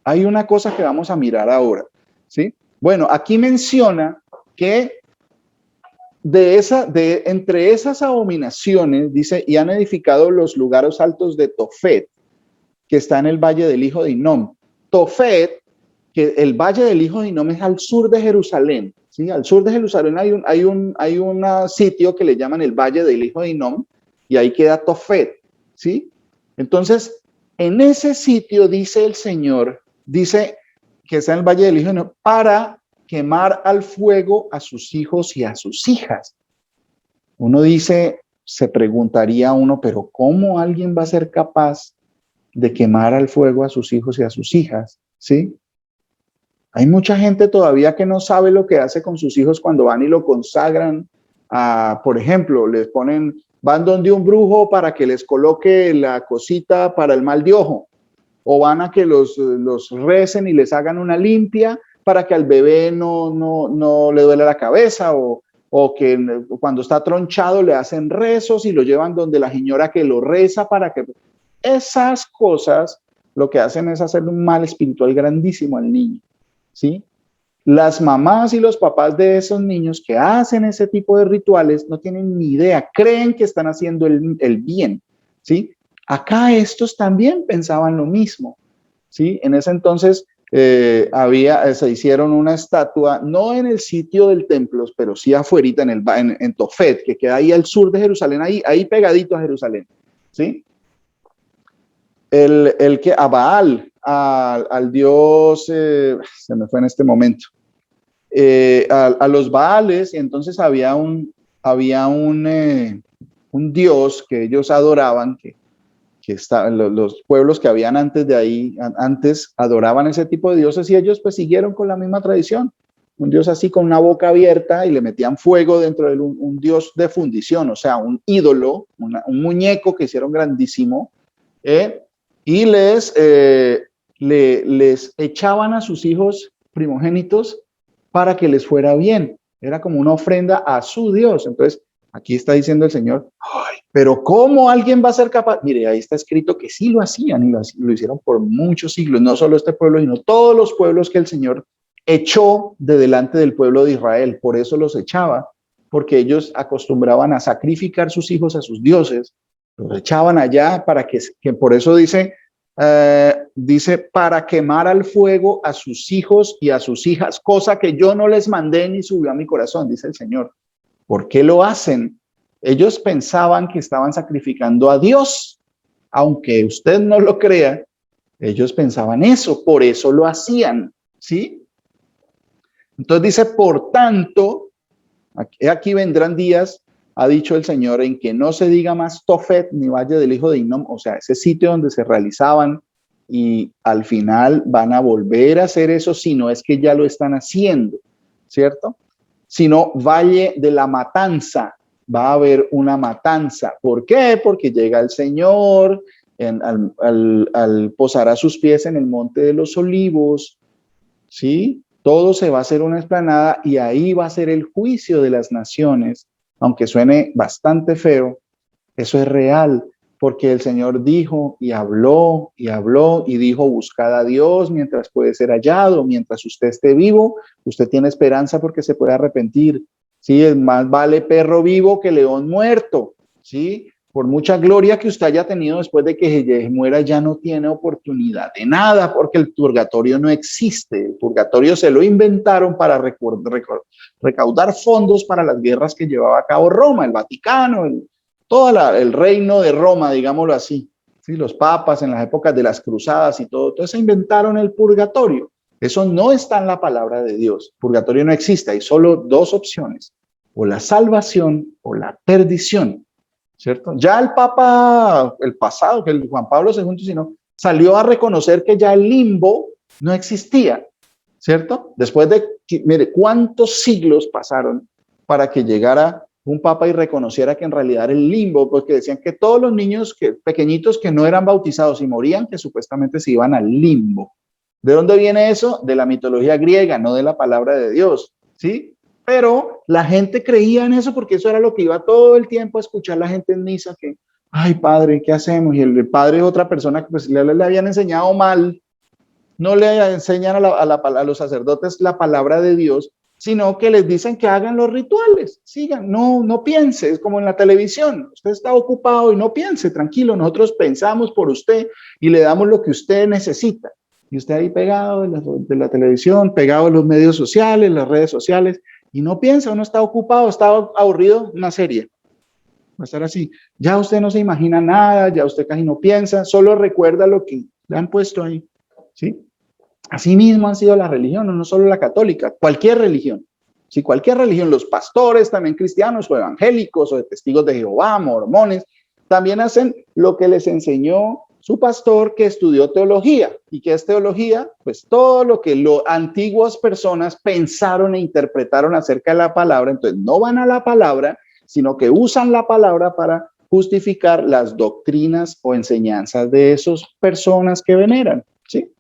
[SPEAKER 1] hay una cosa que vamos a mirar ahora, ¿sí? Bueno, aquí menciona que entre esas abominaciones, dice, y han edificado los lugares altos de Tofet, que está en el valle del hijo de Hinnom. Tofet, que el valle del hijo de Hinnom es al sur de Jerusalén, ¿sí? Al sur de Jerusalén hay un sitio que le llaman el valle del hijo de Hinnom, y ahí queda Tofet, ¿sí? Entonces, en ese sitio, dice el Señor, dice que está en el valle del hijo de Hinnom, para quemar al fuego a sus hijos y a sus hijas. Uno dice, se preguntaría uno, pero ¿cómo alguien va a ser capaz de quemar al fuego a sus hijos y a sus hijas? ¿Sí? Hay mucha gente todavía que no sabe lo que hace con sus hijos cuando van y lo consagran. Por ejemplo, van donde un brujo para que les coloque la cosita para el mal de ojo, o van a que los recen y les hagan una limpia para que al bebé no le duele la cabeza, o que cuando está tronchado le hacen rezos y lo llevan donde la señora que lo reza para que... Esas cosas lo que hacen es hacerle un mal espiritual grandísimo al niño, ¿sí? Las mamás y los papás de esos niños que hacen ese tipo de rituales no tienen ni idea, creen que están haciendo el bien, ¿sí? Acá estos también pensaban lo mismo, ¿sí? En ese entonces se hicieron una estatua, no en el sitio del templo, pero sí afuera en Tofet, que queda ahí al sur de Jerusalén, ahí pegadito a Jerusalén, ¿sí? A Baal, al dios, se me fue en este momento, a los Baales, y entonces había un dios que ellos adoraban, los pueblos que habían antes adoraban ese tipo de dioses, y ellos pues siguieron con la misma tradición. un Dios así con una boca abierta y le metían fuego dentro de él, un Dios de fundición, o sea, un ídolo, un muñeco que hicieron grandísimo, y les echaban a sus hijos primogénitos para que les fuera bien. Era como una ofrenda a su Dios. Entonces, aquí está diciendo el Señor, ay, pero ¿cómo alguien va a ser capaz? Mire, ahí está escrito que sí lo hacían y lo hicieron por muchos siglos, no solo este pueblo, sino todos los pueblos que el Señor echó de delante del pueblo de Israel. Por eso los echaba, porque ellos acostumbraban a sacrificar sus hijos a sus dioses, los echaban allá para que por eso dice, para quemar al fuego a sus hijos y a sus hijas, cosa que yo no les mandé ni subió a mi corazón, dice el Señor. ¿Por qué lo hacen? Ellos pensaban que estaban sacrificando a Dios, aunque usted no lo crea, ellos pensaban eso, por eso lo hacían, ¿sí? Entonces dice, por tanto, aquí vendrán días, ha dicho el Señor, en que no se diga más Tofet ni Valle del Hijo de Hinnom, o sea, ese sitio donde se realizaban, y al final van a volver a hacer eso, si no es que ya lo están haciendo, ¿cierto? Sino Valle de la Matanza, va a haber una matanza. ¿Por qué? Porque llega el Señor, al posar a sus pies en el Monte de los Olivos, ¿sí? Todo se va a hacer una explanada y ahí va a ser el juicio de las naciones. Aunque suene bastante feo, eso es real, porque el Señor dijo y habló y dijo, buscad a Dios mientras puede ser hallado, mientras usted esté vivo, usted tiene esperanza porque se puede arrepentir. Sí, es más vale perro vivo que león muerto, ¿sí? Por mucha gloria que usted haya tenido después de que muera, ya no tiene oportunidad de nada, porque el purgatorio no existe. El purgatorio se lo inventaron para recaudar fondos para las guerras que llevaba a cabo Roma, el Vaticano, todo el reino de Roma, digámoslo así. ¿Sí? Los papas en las épocas de las cruzadas y todo. Entonces se inventaron el purgatorio. Eso no está en la palabra de Dios. Purgatorio no existe. Hay solo dos opciones, o la salvación o la perdición. ¿Cierto? Ya el Papa, el pasado, que el Juan Pablo II, sino, salió a reconocer que ya el limbo no existía, ¿cierto? Después de, mire, cuántos siglos pasaron para que llegara un papa y reconociera que en realidad era el limbo, porque decían que todos los niños pequeñitos que no eran bautizados y morían, que supuestamente se iban al limbo. ¿De dónde viene eso? De la mitología griega, no de la palabra de Dios, ¿sí? Pero la gente creía en eso porque eso era lo que iba todo el tiempo a escuchar la gente en misa, que, ay padre, ¿qué hacemos? Y el padre es otra persona que pues le habían enseñado mal, no le enseñan a los sacerdotes la palabra de Dios, sino que les dicen que hagan los rituales, sigan, no piense, es como en la televisión, usted está ocupado y no piense, tranquilo, nosotros pensamos por usted y le damos lo que usted necesita. Y usted ahí pegado de la televisión, pegado en los medios sociales, las redes sociales, y no piensa, uno está ocupado, está aburrido, una serie. Va a estar así. Ya usted no se imagina nada, ya usted casi no piensa, solo recuerda lo que le han puesto ahí. ¿Sí? Así mismo han sido las religiones, no solo la católica, cualquier religión. Sí, cualquier religión, los pastores también cristianos o evangélicos o de testigos de Jehová, mormones, también hacen lo que les enseñó su pastor que estudió teología. ¿Y qué es teología? Pues todo lo que antiguas personas pensaron e interpretaron acerca de la palabra. Entonces no van a la palabra, sino que usan la palabra para justificar las doctrinas o enseñanzas de esas personas que veneran, ¿sí?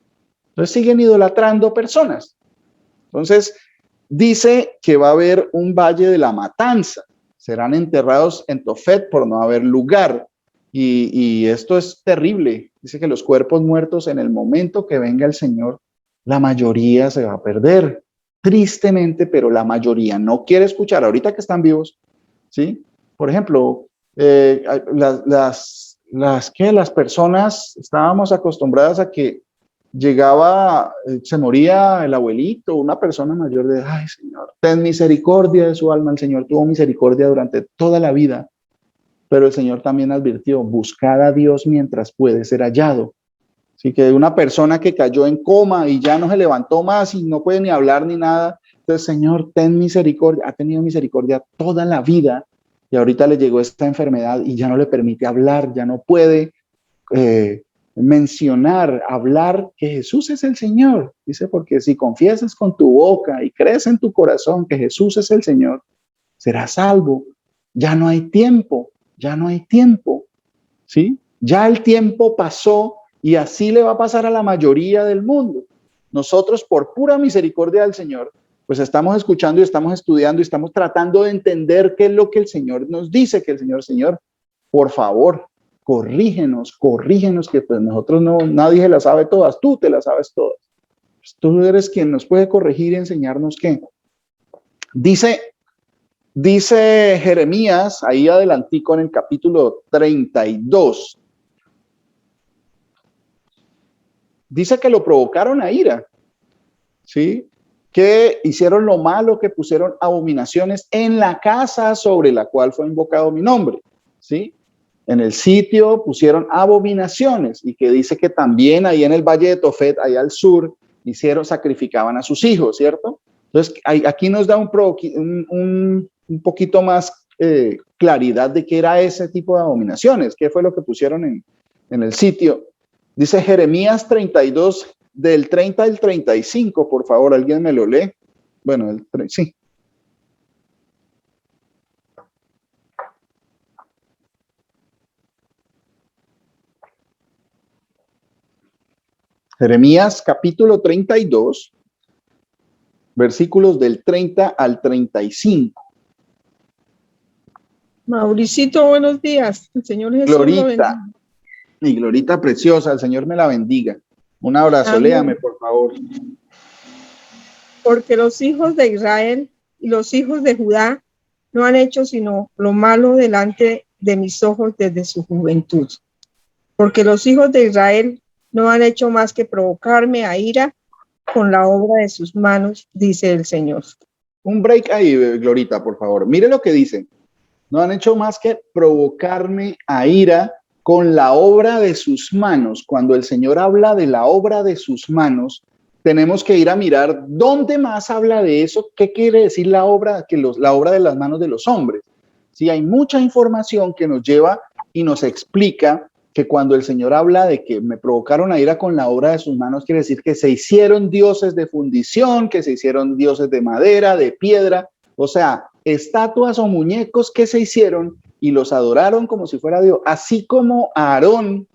[SPEAKER 1] Entonces siguen idolatrando personas. Entonces dice que va a haber un valle de la matanza. Serán enterrados en Tofet por no haber lugar. Y esto es terrible. Dice que los cuerpos muertos en el momento que venga el Señor, la mayoría se va a perder. Tristemente, pero la mayoría no quiere escuchar. Ahorita que están vivos, ¿sí? Por ejemplo, las personas estábamos acostumbradas a que llegaba, se moría el abuelito, una persona mayor de, ay Señor, ten misericordia de su alma. El Señor tuvo misericordia durante toda la vida. Pero el Señor también advirtió, buscad a Dios mientras puede ser hallado. Así que una persona que cayó en coma y ya no se levantó más y no puede ni hablar ni nada, entonces Señor, ten misericordia, ha tenido misericordia toda la vida y ahorita le llegó esta enfermedad y ya no le permite hablar, ya no puede mencionar, hablar que Jesús es el Señor. Dice, porque si confiesas con tu boca y crees en tu corazón que Jesús es el Señor, serás salvo. Ya no hay tiempo, ya no hay tiempo, ¿sí? Ya el tiempo pasó y así le va a pasar a la mayoría del mundo. Nosotros, por pura misericordia del Señor, pues estamos escuchando y estamos estudiando y estamos tratando de entender qué es lo que el Señor nos dice, que el Señor, por favor, corrígenos, que pues nosotros no, nadie se las sabe todas, tú te las sabes todas. Pues tú eres quien nos puede corregir y enseñarnos qué. Dice Jeremías, ahí adelantico en el capítulo 32, dice que lo provocaron a ira, ¿sí? Que hicieron lo malo, que pusieron abominaciones en la casa sobre la cual fue invocado mi nombre, ¿sí? En el sitio pusieron abominaciones y que dice que también ahí en el valle de Tofet, allá al sur, sacrificaban a sus hijos, ¿cierto? Entonces, aquí nos da un poquito más claridad de qué era ese tipo de abominaciones, qué fue lo que pusieron en el sitio. Dice Jeremías 32, del 30 al 35, por favor, alguien me lo lee. Bueno, sí. Jeremías capítulo 32, versículos del 30 al 35.
[SPEAKER 4] Mauricito, buenos días. El Señor Jesús lo bendiga.
[SPEAKER 1] Mi Glorita preciosa, el Señor me la bendiga. Un abrazo, amén. Léame, por favor.
[SPEAKER 4] Porque los hijos de Israel y los hijos de Judá no han hecho sino lo malo delante de mis ojos desde su juventud. Porque los hijos de Israel no han hecho más que provocarme a ira con la obra de sus manos, dice el Señor.
[SPEAKER 1] Un break ahí, Glorita, por favor. Mire lo que dice. No han hecho más que provocarme a ira con la obra de sus manos. Cuando el Señor habla de la obra de sus manos, tenemos que ir a mirar dónde más habla de eso. ¿Qué quiere decir la obra? La obra de las manos de los hombres. Sí, hay mucha información que nos lleva y nos explica que cuando el Señor habla de que me provocaron a ira con la obra de sus manos, quiere decir que se hicieron dioses de fundición, que se hicieron dioses de madera, de piedra, o sea, estatuas o muñecos que se hicieron y los adoraron como si fuera Dios, así como Aarón,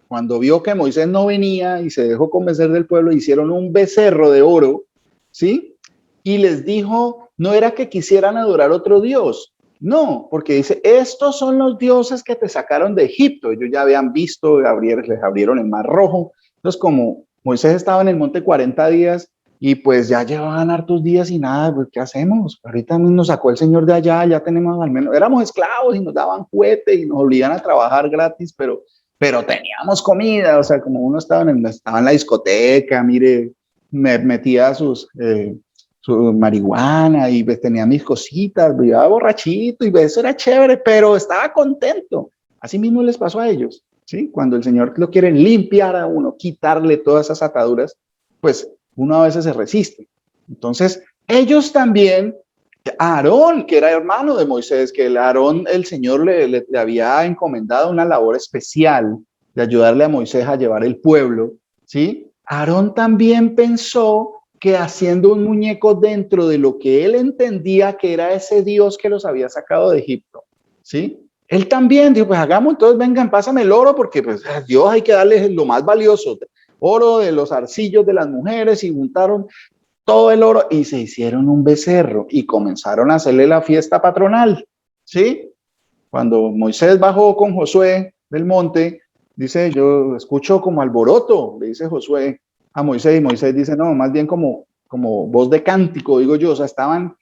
[SPEAKER 1] cuando vio que Moisés no venía y se dejó convencer del pueblo, hicieron un becerro de oro, ¿sí? Y les dijo, no era que quisieran adorar otro Dios, no, porque dice, estos son los dioses que te sacaron de Egipto. Ellos ya habían visto, les abrieron el Mar Rojo. Entonces, como Moisés estaba en el monte 40 días y pues ya llevaban hartos días y nada, pues ¿qué hacemos? Ahorita nos sacó el Señor de allá, ya tenemos al menos, éramos esclavos y nos daban juguete y nos obligaban a trabajar gratis, pero teníamos comida, o sea, como uno estaba en la discoteca, mire, me metía su marihuana y pues, tenía mis cositas, iba borrachito y eso era chévere, pero estaba contento. Así mismo les pasó a ellos, ¿sí? Cuando el Señor lo quiere limpiar a uno, quitarle todas esas ataduras, pues uno a veces se resiste. Entonces, ellos también, Aarón, que era hermano de Moisés, que Aarón, el Señor le había encomendado una labor especial de ayudarle a Moisés a llevar el pueblo, ¿sí? Aarón también pensó que haciendo un muñeco dentro de lo que él entendía que era ese Dios que los había sacado de Egipto, ¿sí? Él también dijo, pues hagamos, entonces vengan, pásame el oro, porque pues a Dios hay que darle lo más valioso, oro de los arcillos de las mujeres, y juntaron todo el oro y se hicieron un becerro y comenzaron a hacerle la fiesta patronal, ¿sí? Cuando Moisés bajó con Josué del monte, dice, yo escucho como alboroto, le dice Josué a Moisés, y Moisés dice, no, más bien como voz de cántico, digo yo, o sea, estaban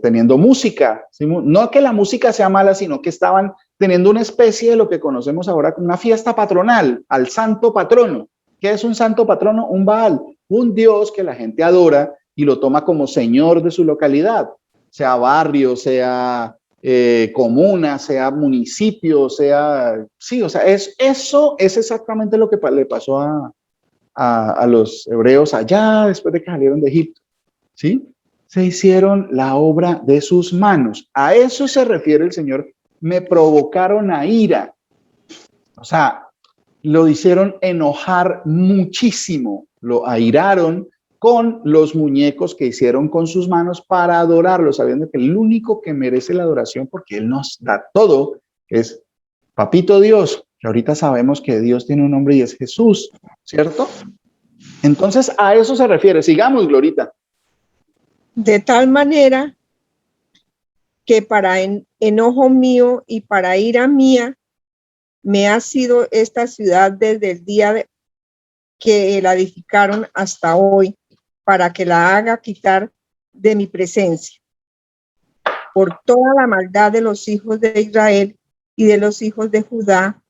[SPEAKER 1] teniendo música, ¿sí? No que la música sea mala, sino que estaban teniendo una especie de lo que conocemos ahora como una fiesta patronal al santo patrono. ¿Qué es un santo patrono? Un Baal, un dios que la gente adora y lo toma como señor de su localidad, sea barrio, sea comuna, sea municipio, sea, sí, o sea, eso es exactamente lo que le pasó a los hebreos allá después de que salieron de Egipto, ¿sí? Se hicieron la obra de sus manos. A eso se refiere el Señor, me provocaron a ira. O sea, lo hicieron enojar muchísimo, lo airaron con los muñecos que hicieron con sus manos para adorarlo, sabiendo que el único que merece la adoración, porque Él nos da todo, es Papito Dios, que ahorita sabemos que Dios tiene un nombre y es Jesús, ¿cierto? Entonces a eso se refiere. Sigamos, Glorita.
[SPEAKER 4] De tal manera que para enojo mío y para ira mía me ha sido esta ciudad desde el día que la edificaron hasta hoy, para que la haga quitar de mi presencia, por toda la maldad de los hijos de Israel y de los hijos de Judá,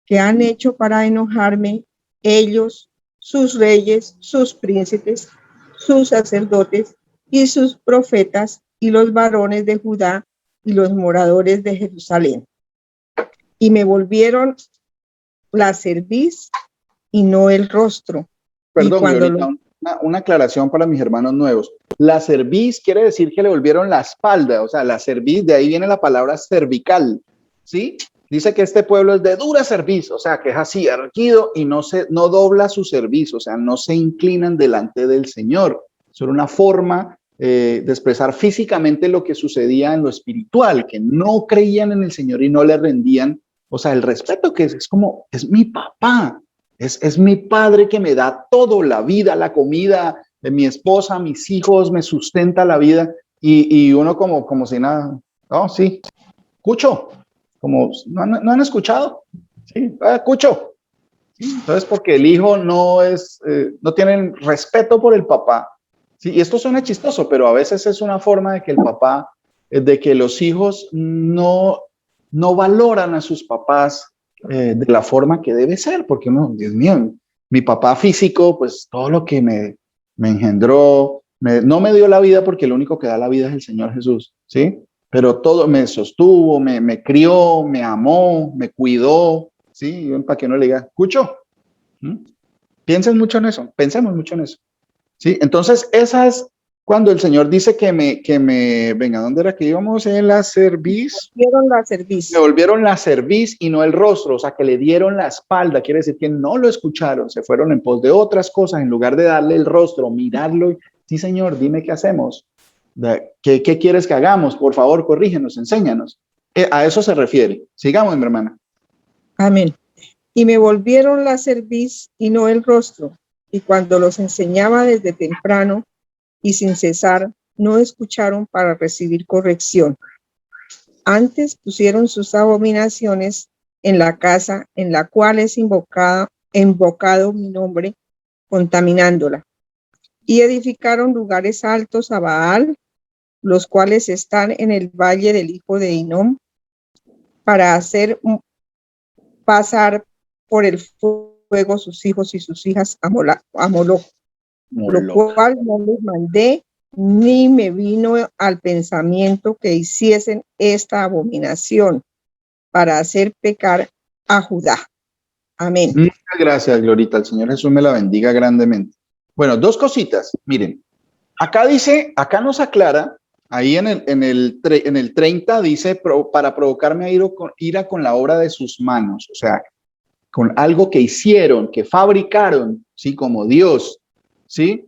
[SPEAKER 4] que han hecho para enojarme ellos, sus reyes, sus príncipes, sus sacerdotes y sus profetas y los varones de Judá y los moradores de Jerusalén. Y me volvieron la cerviz y no el rostro.
[SPEAKER 1] Perdón, Glorita, una aclaración para mis hermanos nuevos. La cerviz quiere decir que le volvieron la espalda, o sea, la cerviz, de ahí viene la palabra cervical, ¿sí? Dice que este pueblo es de dura cerviz, o sea, que es así, erguido y no dobla su cerviz, o sea, no se inclinan delante del Señor. Es una forma de expresar físicamente lo que sucedía en lo espiritual, que no creían en el Señor y no le rendían, o sea, el respeto que es como, es mi papá, es mi padre que me da todo, la vida, la comida, mi esposa, mis hijos, me sustenta la vida, y uno como si nada, oh, sí, escucho. Como no han escuchado, sí, escucho. Entonces, porque el hijo no tiene respeto por el papá. Sí, y esto suena chistoso, pero a veces es una forma de que el papá, de que los hijos no valoran a sus papás de la forma que debe ser, porque no, Dios mío, mi papá físico, pues todo lo que me engendró, no me dio la vida porque lo único que da la vida es el Señor Jesús, ¿sí? Pero todo me sostuvo, me crió, me amó, me cuidó, ¿sí? Para que no le diga, escucho. Piensen mucho en eso, pensemos mucho en eso, ¿sí? Entonces, esa es cuando el Señor dice venga, ¿dónde era que íbamos? En la cerviz.
[SPEAKER 4] Me volvieron la cerviz.
[SPEAKER 1] Me volvieron la cerviz y no el rostro, o sea, que le dieron la espalda, quiere decir que no lo escucharon, se fueron en pos de otras cosas, en lugar de darle el rostro, mirarlo, sí, Señor, dime qué hacemos. ¿Qué quieres que hagamos? Por favor, corrígenos, enséñanos. A eso se refiere. Sigamos, mi hermana.
[SPEAKER 4] Amén. Y me volvieron la cerviz y no el rostro. Y cuando los enseñaba desde temprano y sin cesar, no escucharon para recibir corrección. Antes pusieron sus abominaciones en la casa en la cual es invocado mi nombre, contaminándola. Y edificaron lugares altos a Baal, los cuales están en el valle del hijo de Hinnom, para hacer pasar por el fuego sus hijos y sus hijas a Moloch, lo cual no les mandé, ni me vino al pensamiento que hiciesen esta abominación para hacer pecar a Judá. Amén.
[SPEAKER 1] Muchas gracias, Glorita. El Señor Jesús me la bendiga grandemente. Bueno, dos cositas. Miren, acá nos aclara, ahí en el 30 dice, para provocarme a ira con la obra de sus manos, o sea, con algo que hicieron, que fabricaron, ¿sí? Como Dios, ¿sí?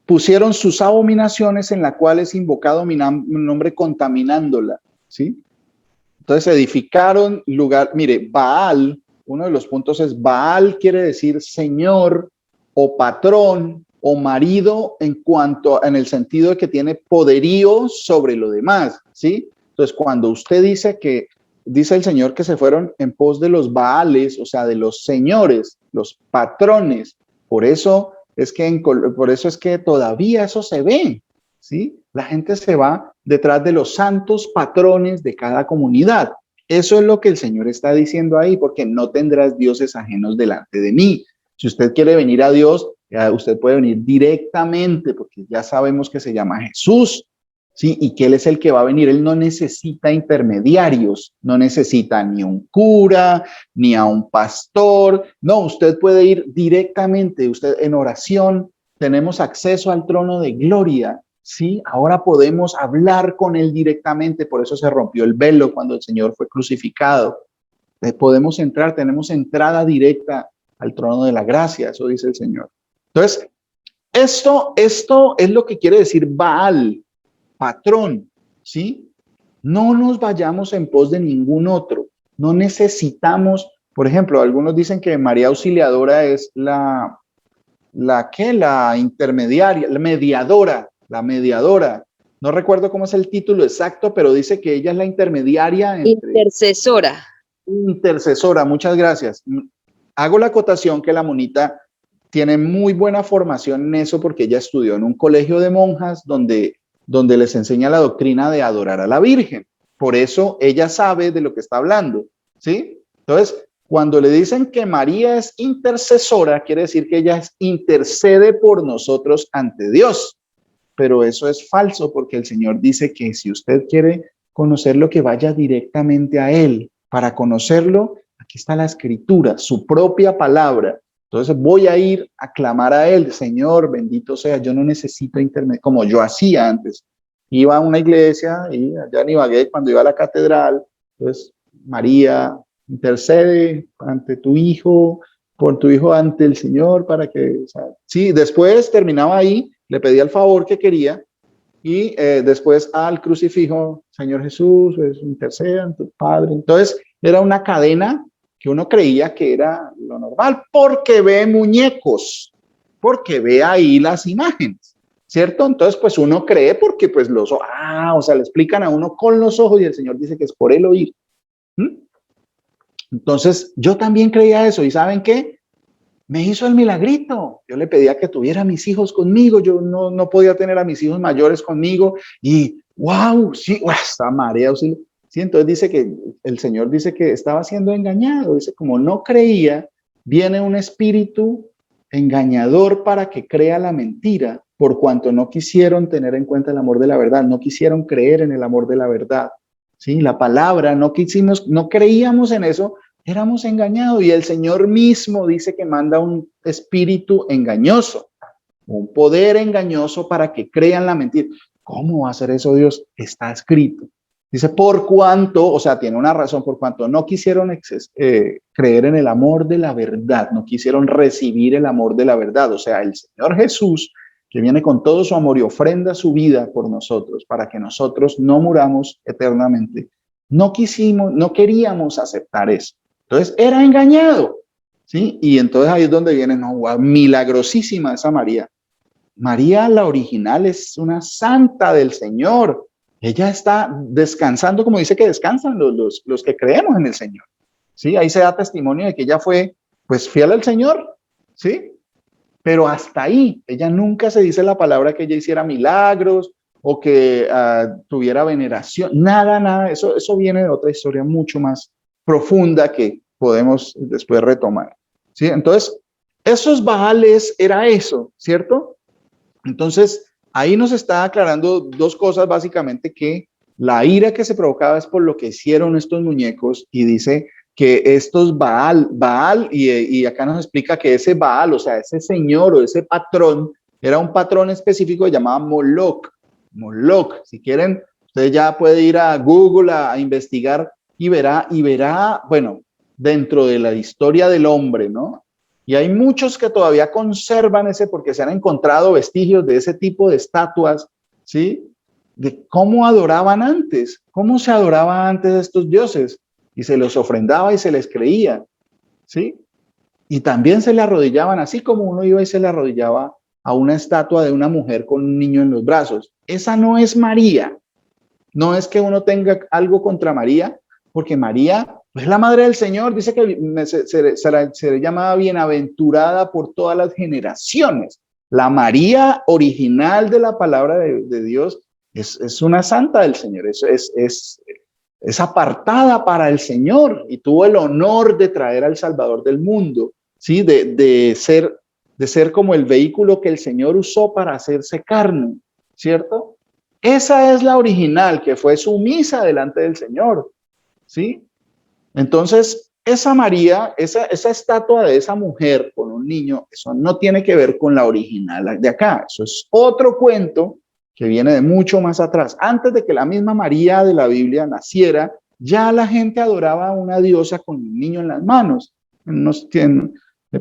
[SPEAKER 1] Pusieron sus abominaciones en la cual es invocado mi nombre, contaminándola, ¿sí? Entonces edificaron lugar, mire, Baal, uno de los puntos es Baal quiere decir señor o patrón o marido en el sentido de que tiene poderío sobre lo demás, ¿sí? Entonces cuando usted dice el Señor que se fueron en pos de los Baales, o sea, de los señores, los patrones, por eso es que todavía eso se ve, ¿sí? La gente se va detrás de los santos patrones de cada comunidad. Eso es lo que el Señor está diciendo ahí, porque no tendrás dioses ajenos delante de mí. Si usted quiere venir a Dios, usted puede venir directamente, porque ya sabemos que se llama Jesús, ¿sí? Y que Él es el que va a venir. Él no necesita intermediarios, no necesita ni un cura, ni a un pastor. No, usted puede ir directamente. Usted en oración tenemos acceso al trono de gloria, ¿sí? Ahora podemos hablar con Él directamente. Por eso se rompió el velo cuando el Señor fue crucificado. podemos entrar, tenemos entrada directa al trono de la gracia, eso dice el Señor. Entonces, esto es lo que quiere decir Baal, patrón, ¿sí? No nos vayamos en pos de ningún otro, no necesitamos, por ejemplo, algunos dicen que María Auxiliadora es la intermediaria, la mediadora. No recuerdo cómo es el título exacto, pero dice que ella es la intermediaria. Intercesora, muchas gracias. Hago la acotación que la monita tiene muy buena formación en eso porque ella estudió en un colegio de monjas donde les enseña la doctrina de adorar a la Virgen. Por eso ella sabe de lo que está hablando, ¿sí? Entonces, cuando le dicen que María es intercesora, quiere decir que ella intercede por nosotros ante Dios. Pero eso es falso porque el Señor dice que si usted quiere conocerlo, que vaya directamente a Él. Para conocerlo, aquí está la Escritura, su propia palabra. Entonces voy a ir a clamar a Él, Señor, bendito sea, yo no necesito internet, como yo hacía antes. Iba a una iglesia y allá en Ibagué, cuando iba a la catedral, entonces María, intercede ante tu hijo, por tu hijo ante el Señor, para que, o sea, sí, después terminaba ahí, le pedía el favor que quería y después al crucifijo, Señor Jesús, pues, intercede ante tu Padre. Entonces era una cadena que uno creía que era lo normal, porque ve muñecos, porque ve ahí las imágenes, ¿cierto? Entonces, pues uno cree porque pues o sea, le explican a uno con los ojos y el Señor dice que es por el oír. Entonces, yo también creía eso y ¿saben qué? Me hizo el milagrito. Yo le pedía que tuviera a mis hijos conmigo, yo no podía tener a mis hijos mayores conmigo y wow, sí, esta María Auxilio. Sí, entonces dice que el Señor dice que estaba siendo engañado, dice como no creía, viene un espíritu engañador para que crea la mentira, por cuanto no quisieron tener en cuenta el amor de la verdad, no quisieron creer en el amor de la verdad. Sí, la palabra, no creíamos en eso, éramos engañados y el Señor mismo dice que manda un espíritu engañoso, un poder engañoso para que crean la mentira. ¿Cómo va a hacer eso Dios? Está escrito. Dice, por cuanto, o sea, tiene una razón, por cuanto no quisieron creer en el amor de la verdad, no quisieron recibir el amor de la verdad. O sea, el Señor Jesús, que viene con todo su amor y ofrenda su vida por nosotros, para que nosotros no muramos eternamente. No queríamos aceptar eso. Entonces, era engañado, ¿sí? Y entonces ahí es donde viene, no, wow, milagrosísima esa María. María, la original, es una santa del Señor. Ella está descansando, como dice que descansan los que creemos en el Señor. ¿Sí? Ahí se da testimonio de que ella fue, pues, fiel al Señor, ¿sí? Pero hasta ahí, ella nunca se dice la palabra que ella hiciera milagros o que tuviera veneración, nada, eso viene de otra historia mucho más profunda que podemos después retomar, ¿sí? Entonces, esos Baales era eso, ¿cierto? Entonces, ahí nos está aclarando dos cosas, básicamente, que la ira que se provocaba es por lo que hicieron estos muñecos y dice que estos Baal, y acá nos explica que ese Baal, o sea, ese señor o ese patrón, era un patrón específico llamado Moloch. Si quieren, usted ya puede ir a Google a investigar y verá, bueno, dentro de la historia del hombre, ¿no? Y hay muchos que todavía conservan ese, porque se han encontrado vestigios de ese tipo de estatuas, ¿sí? De cómo adoraban antes, cómo se adoraba antes a estos dioses. Y se los ofrendaba y se les creía, ¿sí? Y también se le arrodillaban, así como uno iba y se le arrodillaba a una estatua de una mujer con un niño en los brazos. Esa no es María. No es que uno tenga algo contra María, porque María es la madre del Señor, dice que se le llamaba bienaventurada por todas las generaciones. La María original de la palabra de Dios es una santa del Señor, es apartada para el Señor y tuvo el honor de traer al Salvador del mundo, ¿sí? de ser como el vehículo que el Señor usó para hacerse carne, ¿cierto? Esa es la original, que fue sumisa delante del Señor, ¿sí? Entonces, esa María, esa estatua de esa mujer con un niño, eso no tiene que ver con la original de acá. Eso es otro cuento que viene de mucho más atrás. Antes de que la misma María de la Biblia naciera, ya la gente adoraba a una diosa con un niño en las manos.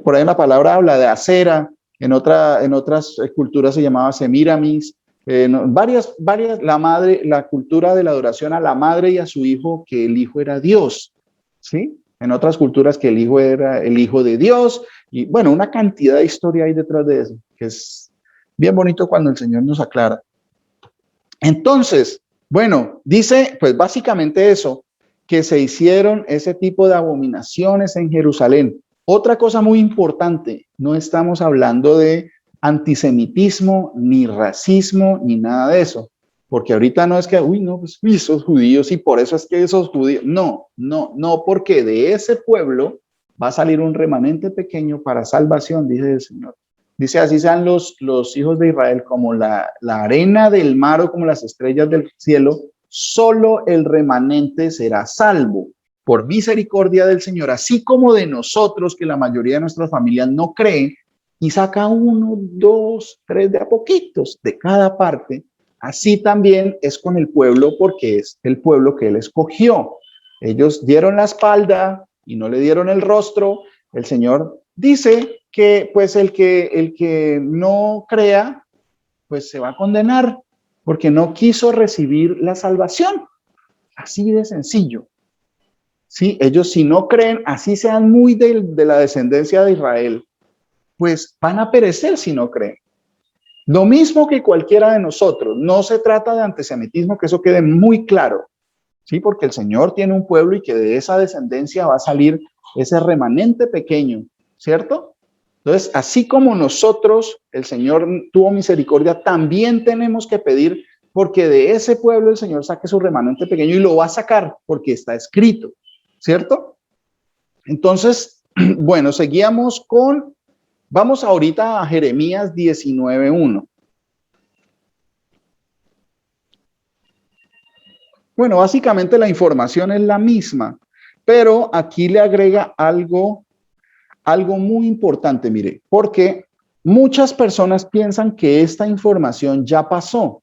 [SPEAKER 1] Por ahí la palabra habla de Acera, en otras culturas se llamaba Semiramis, varias, la cultura de la adoración a la madre y a su hijo, que el hijo era Dios, ¿sí? En otras culturas que el hijo era el hijo de Dios, y bueno, una cantidad de historia hay detrás de eso, que es bien bonito cuando el Señor nos aclara. Entonces, bueno, dice pues básicamente eso, que se hicieron ese tipo de abominaciones en Jerusalén. Otra cosa muy importante, no estamos hablando de antisemitismo, ni racismo, ni nada de eso. Porque ahorita no es que, uy, no, pues esos judíos y por eso es que esos judíos. No, porque de ese pueblo va a salir un remanente pequeño para salvación, dice el Señor. Dice, así sean los hijos de Israel como la arena del mar o como las estrellas del cielo, solo el remanente será salvo por misericordia del Señor, así como de nosotros, que la mayoría de nuestras familias no creen, y saca 1, 2, 3 de a poquitos de cada parte. Así también es con el pueblo, porque es el pueblo que él escogió. Ellos dieron la espalda y no le dieron el rostro. El Señor dice que pues el que no crea, pues se va a condenar, porque no quiso recibir la salvación. Así de sencillo. Sí, ellos si no creen, así sean muy de la descendencia de Israel, pues van a perecer si no creen. Lo mismo que cualquiera de nosotros. No se trata de antisemitismo, que eso quede muy claro. Sí, porque el Señor tiene un pueblo y que de esa descendencia va a salir ese remanente pequeño, ¿cierto? Entonces, así como nosotros, el Señor tuvo misericordia, también tenemos que pedir porque de ese pueblo el Señor saque su remanente pequeño, y lo va a sacar porque está escrito, ¿cierto? Entonces, bueno, seguíamos vamos ahorita a Jeremías 19:1. Bueno, básicamente la información es la misma, pero aquí le agrega algo muy importante, mire, porque muchas personas piensan que esta información ya pasó,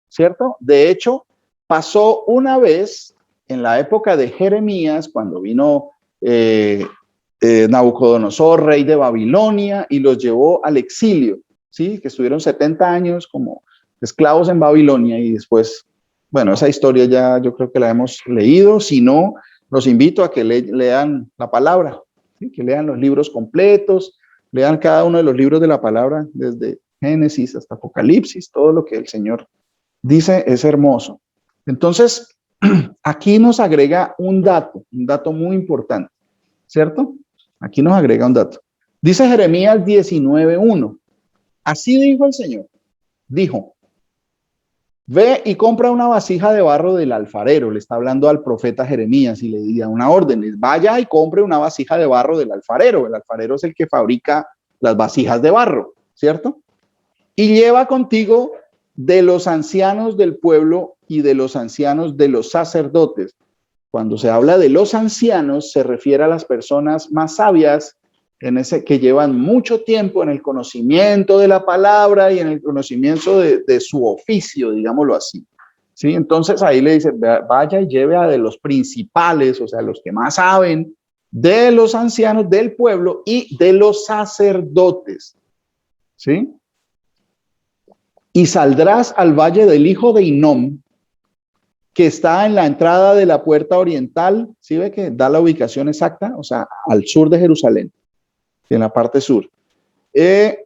[SPEAKER 1] ¿cierto? De hecho, pasó una vez en la época de Jeremías, cuando vino Nabucodonosor, rey de Babilonia, y los llevó al exilio, ¿sí? Que estuvieron 70 años como esclavos en Babilonia, y después, bueno, esa historia ya yo creo que la hemos leído. Si no, los invito a que lean la palabra, ¿sí? Que lean los libros completos, lean cada uno de los libros de la palabra, desde Génesis hasta Apocalipsis. Todo lo que el Señor dice es hermoso. Entonces, aquí nos agrega un dato muy importante, ¿cierto? Aquí nos agrega un dato. Dice Jeremías 19:1. Así dijo el Señor. Dijo, ve y compra una vasija de barro del alfarero. Le está hablando al profeta Jeremías y le da una orden. Vaya y compre una vasija de barro del alfarero. El alfarero es el que fabrica las vasijas de barro, ¿cierto? Y lleva contigo de los ancianos del pueblo y de los ancianos de los sacerdotes. Cuando se habla de los ancianos, se refiere a las personas más sabias, que llevan mucho tiempo en el conocimiento de la palabra y en el conocimiento de su oficio, digámoslo así. ¿Sí? Entonces ahí le dice, vaya y lleve a de los principales, o sea, los que más saben, de los ancianos del pueblo y de los sacerdotes. ¿Sí? Y saldrás al valle del hijo de Hinnom, que está en la entrada de la puerta oriental. ¿Sí ve que da la ubicación exacta? O sea, al sur de Jerusalén, en la parte sur. Que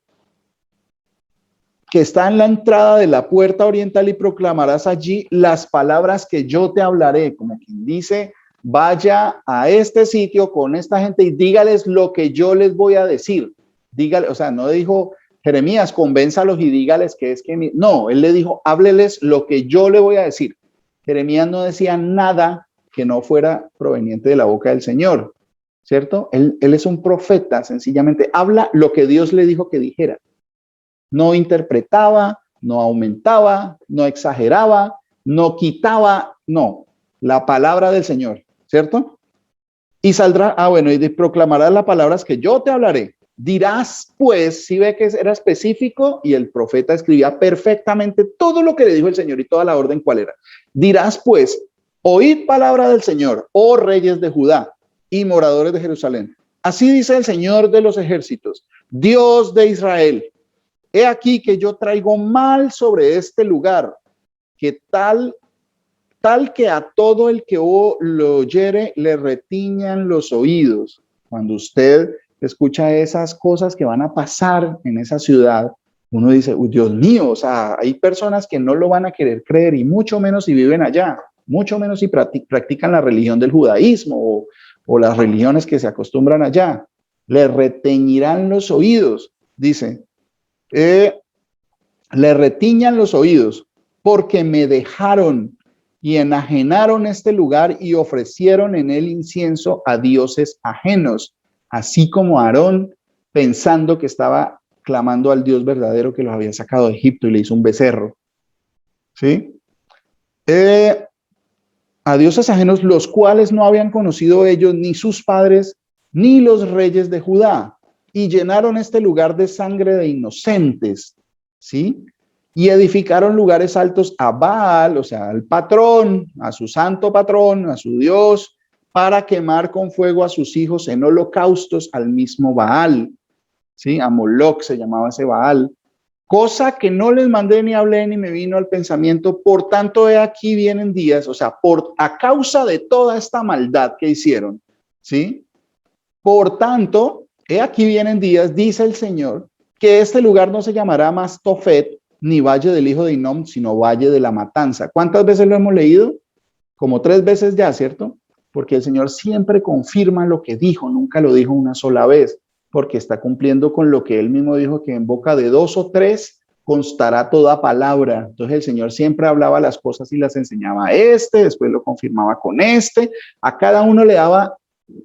[SPEAKER 1] está en la entrada de la puerta oriental, y proclamarás allí las palabras que yo te hablaré. Como quien dice, vaya a este sitio con esta gente y dígales lo que yo les voy a decir. Dígale, o sea, no dijo Jeremías, convénzalos y dígales que es que... No, él le dijo, hábleles lo que yo le voy a decir. Jeremías no decía nada que no fuera proveniente de la boca del Señor, ¿cierto? Él es un profeta, sencillamente habla lo que Dios le dijo que dijera. No interpretaba, no aumentaba, no exageraba, no quitaba, no. La palabra del Señor, ¿cierto? Y saldrá, bueno, y proclamarás las palabras que yo te hablaré. Dirás, pues, si ve que era específico, y el profeta escribía perfectamente todo lo que le dijo el Señor y toda la orden cuál era. Dirás, pues, Oíd palabra del Señor, oh reyes de Judá y moradores de Jerusalén. Así dice el Señor de los ejércitos, Dios de Israel. He aquí que yo traigo mal sobre este lugar, que tal que a todo el que lo oyere le retiñan los oídos. Cuando usted escucha esas cosas que van a pasar en esa ciudad, uno dice, Dios mío, o sea, hay personas que no lo van a querer creer y mucho menos si viven allá, mucho menos si practican la religión del judaísmo o las religiones que se acostumbran allá. Le reteñirán los oídos, dice, le retiñan los oídos porque me dejaron y enajenaron este lugar y ofrecieron en él incienso a dioses ajenos, así como Aarón, pensando que estaba clamando al Dios verdadero que los había sacado de Egipto y le hizo un becerro. ¿Sí? A dioses ajenos, los cuales no habían conocido ellos, ni sus padres, ni los reyes de Judá, y llenaron este lugar de sangre de inocentes, ¿sí? Y edificaron lugares altos a Baal, o sea, al patrón, a su santo patrón, a su Dios, para quemar con fuego a sus hijos en holocaustos al mismo Baal, ¿sí? A Moloc se llamaba ese Baal, cosa que no les mandé ni hablé ni me vino al pensamiento, por tanto he aquí vienen días, o sea, a causa de toda esta maldad que hicieron, ¿sí? Por tanto, he aquí vienen días, dice el Señor, que este lugar no se llamará más Tofet, ni Valle del Hijo de Hinnom, sino Valle de la Matanza. ¿Cuántas veces lo hemos leído? Como 3 veces ya, ¿cierto? Porque el Señor siempre confirma lo que dijo, nunca lo dijo una sola vez, porque está cumpliendo con lo que Él mismo dijo, que en boca de 2 o 3 constará toda palabra. Entonces el Señor siempre hablaba las cosas y las enseñaba a después lo confirmaba con a cada uno le daba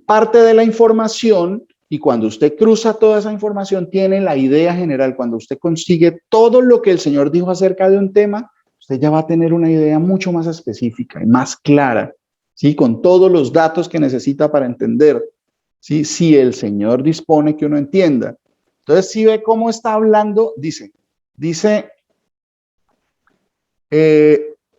[SPEAKER 1] parte de la información. Y cuando usted cruza toda esa información, tiene la idea general. Cuando usted consigue todo lo que el Señor dijo acerca de un tema, usted ya va a tener una idea mucho más específica y más clara, ¿sí? Con todos los datos que necesita para entender, ¿sí? Si el Señor dispone que uno entienda. Entonces, si ve cómo está hablando, dice,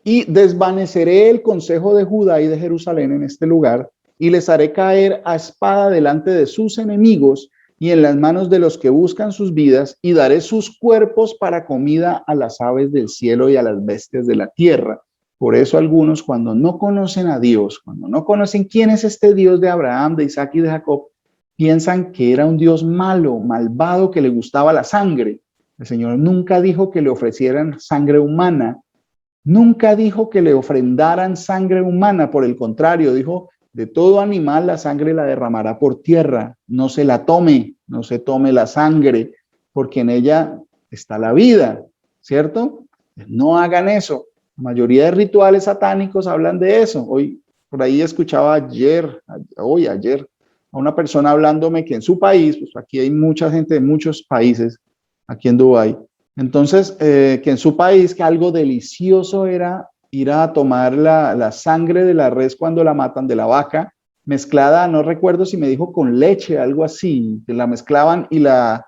[SPEAKER 1] y desvaneceré el consejo de Judá y de Jerusalén en este lugar, y les haré caer a espada delante de sus enemigos y en las manos de los que buscan sus vidas, y daré sus cuerpos para comida a las aves del cielo y a las bestias de la tierra. Por eso algunos, cuando no conocen a Dios, cuando no conocen quién es este Dios de Abraham, de Isaac y de Jacob, piensan que era un Dios malo, malvado, que le gustaba la sangre. El Señor nunca dijo que le ofrecieran sangre humana, nunca dijo que le ofrendaran sangre humana, por el contrario, dijo, de todo animal la sangre la derramará por tierra, no se la tome, no se tome la sangre, porque en ella está la vida, ¿cierto? No hagan eso. La mayoría de rituales satánicos hablan de eso. Hoy, por ahí escuchaba ayer, a una persona hablándome que en su país, pues aquí hay mucha gente de muchos países, aquí en Dubái, entonces, que en su país que algo delicioso era ir a tomar la sangre de la res cuando la matan, de la vaca, mezclada, no recuerdo si me dijo con leche, algo así, que la mezclaban y la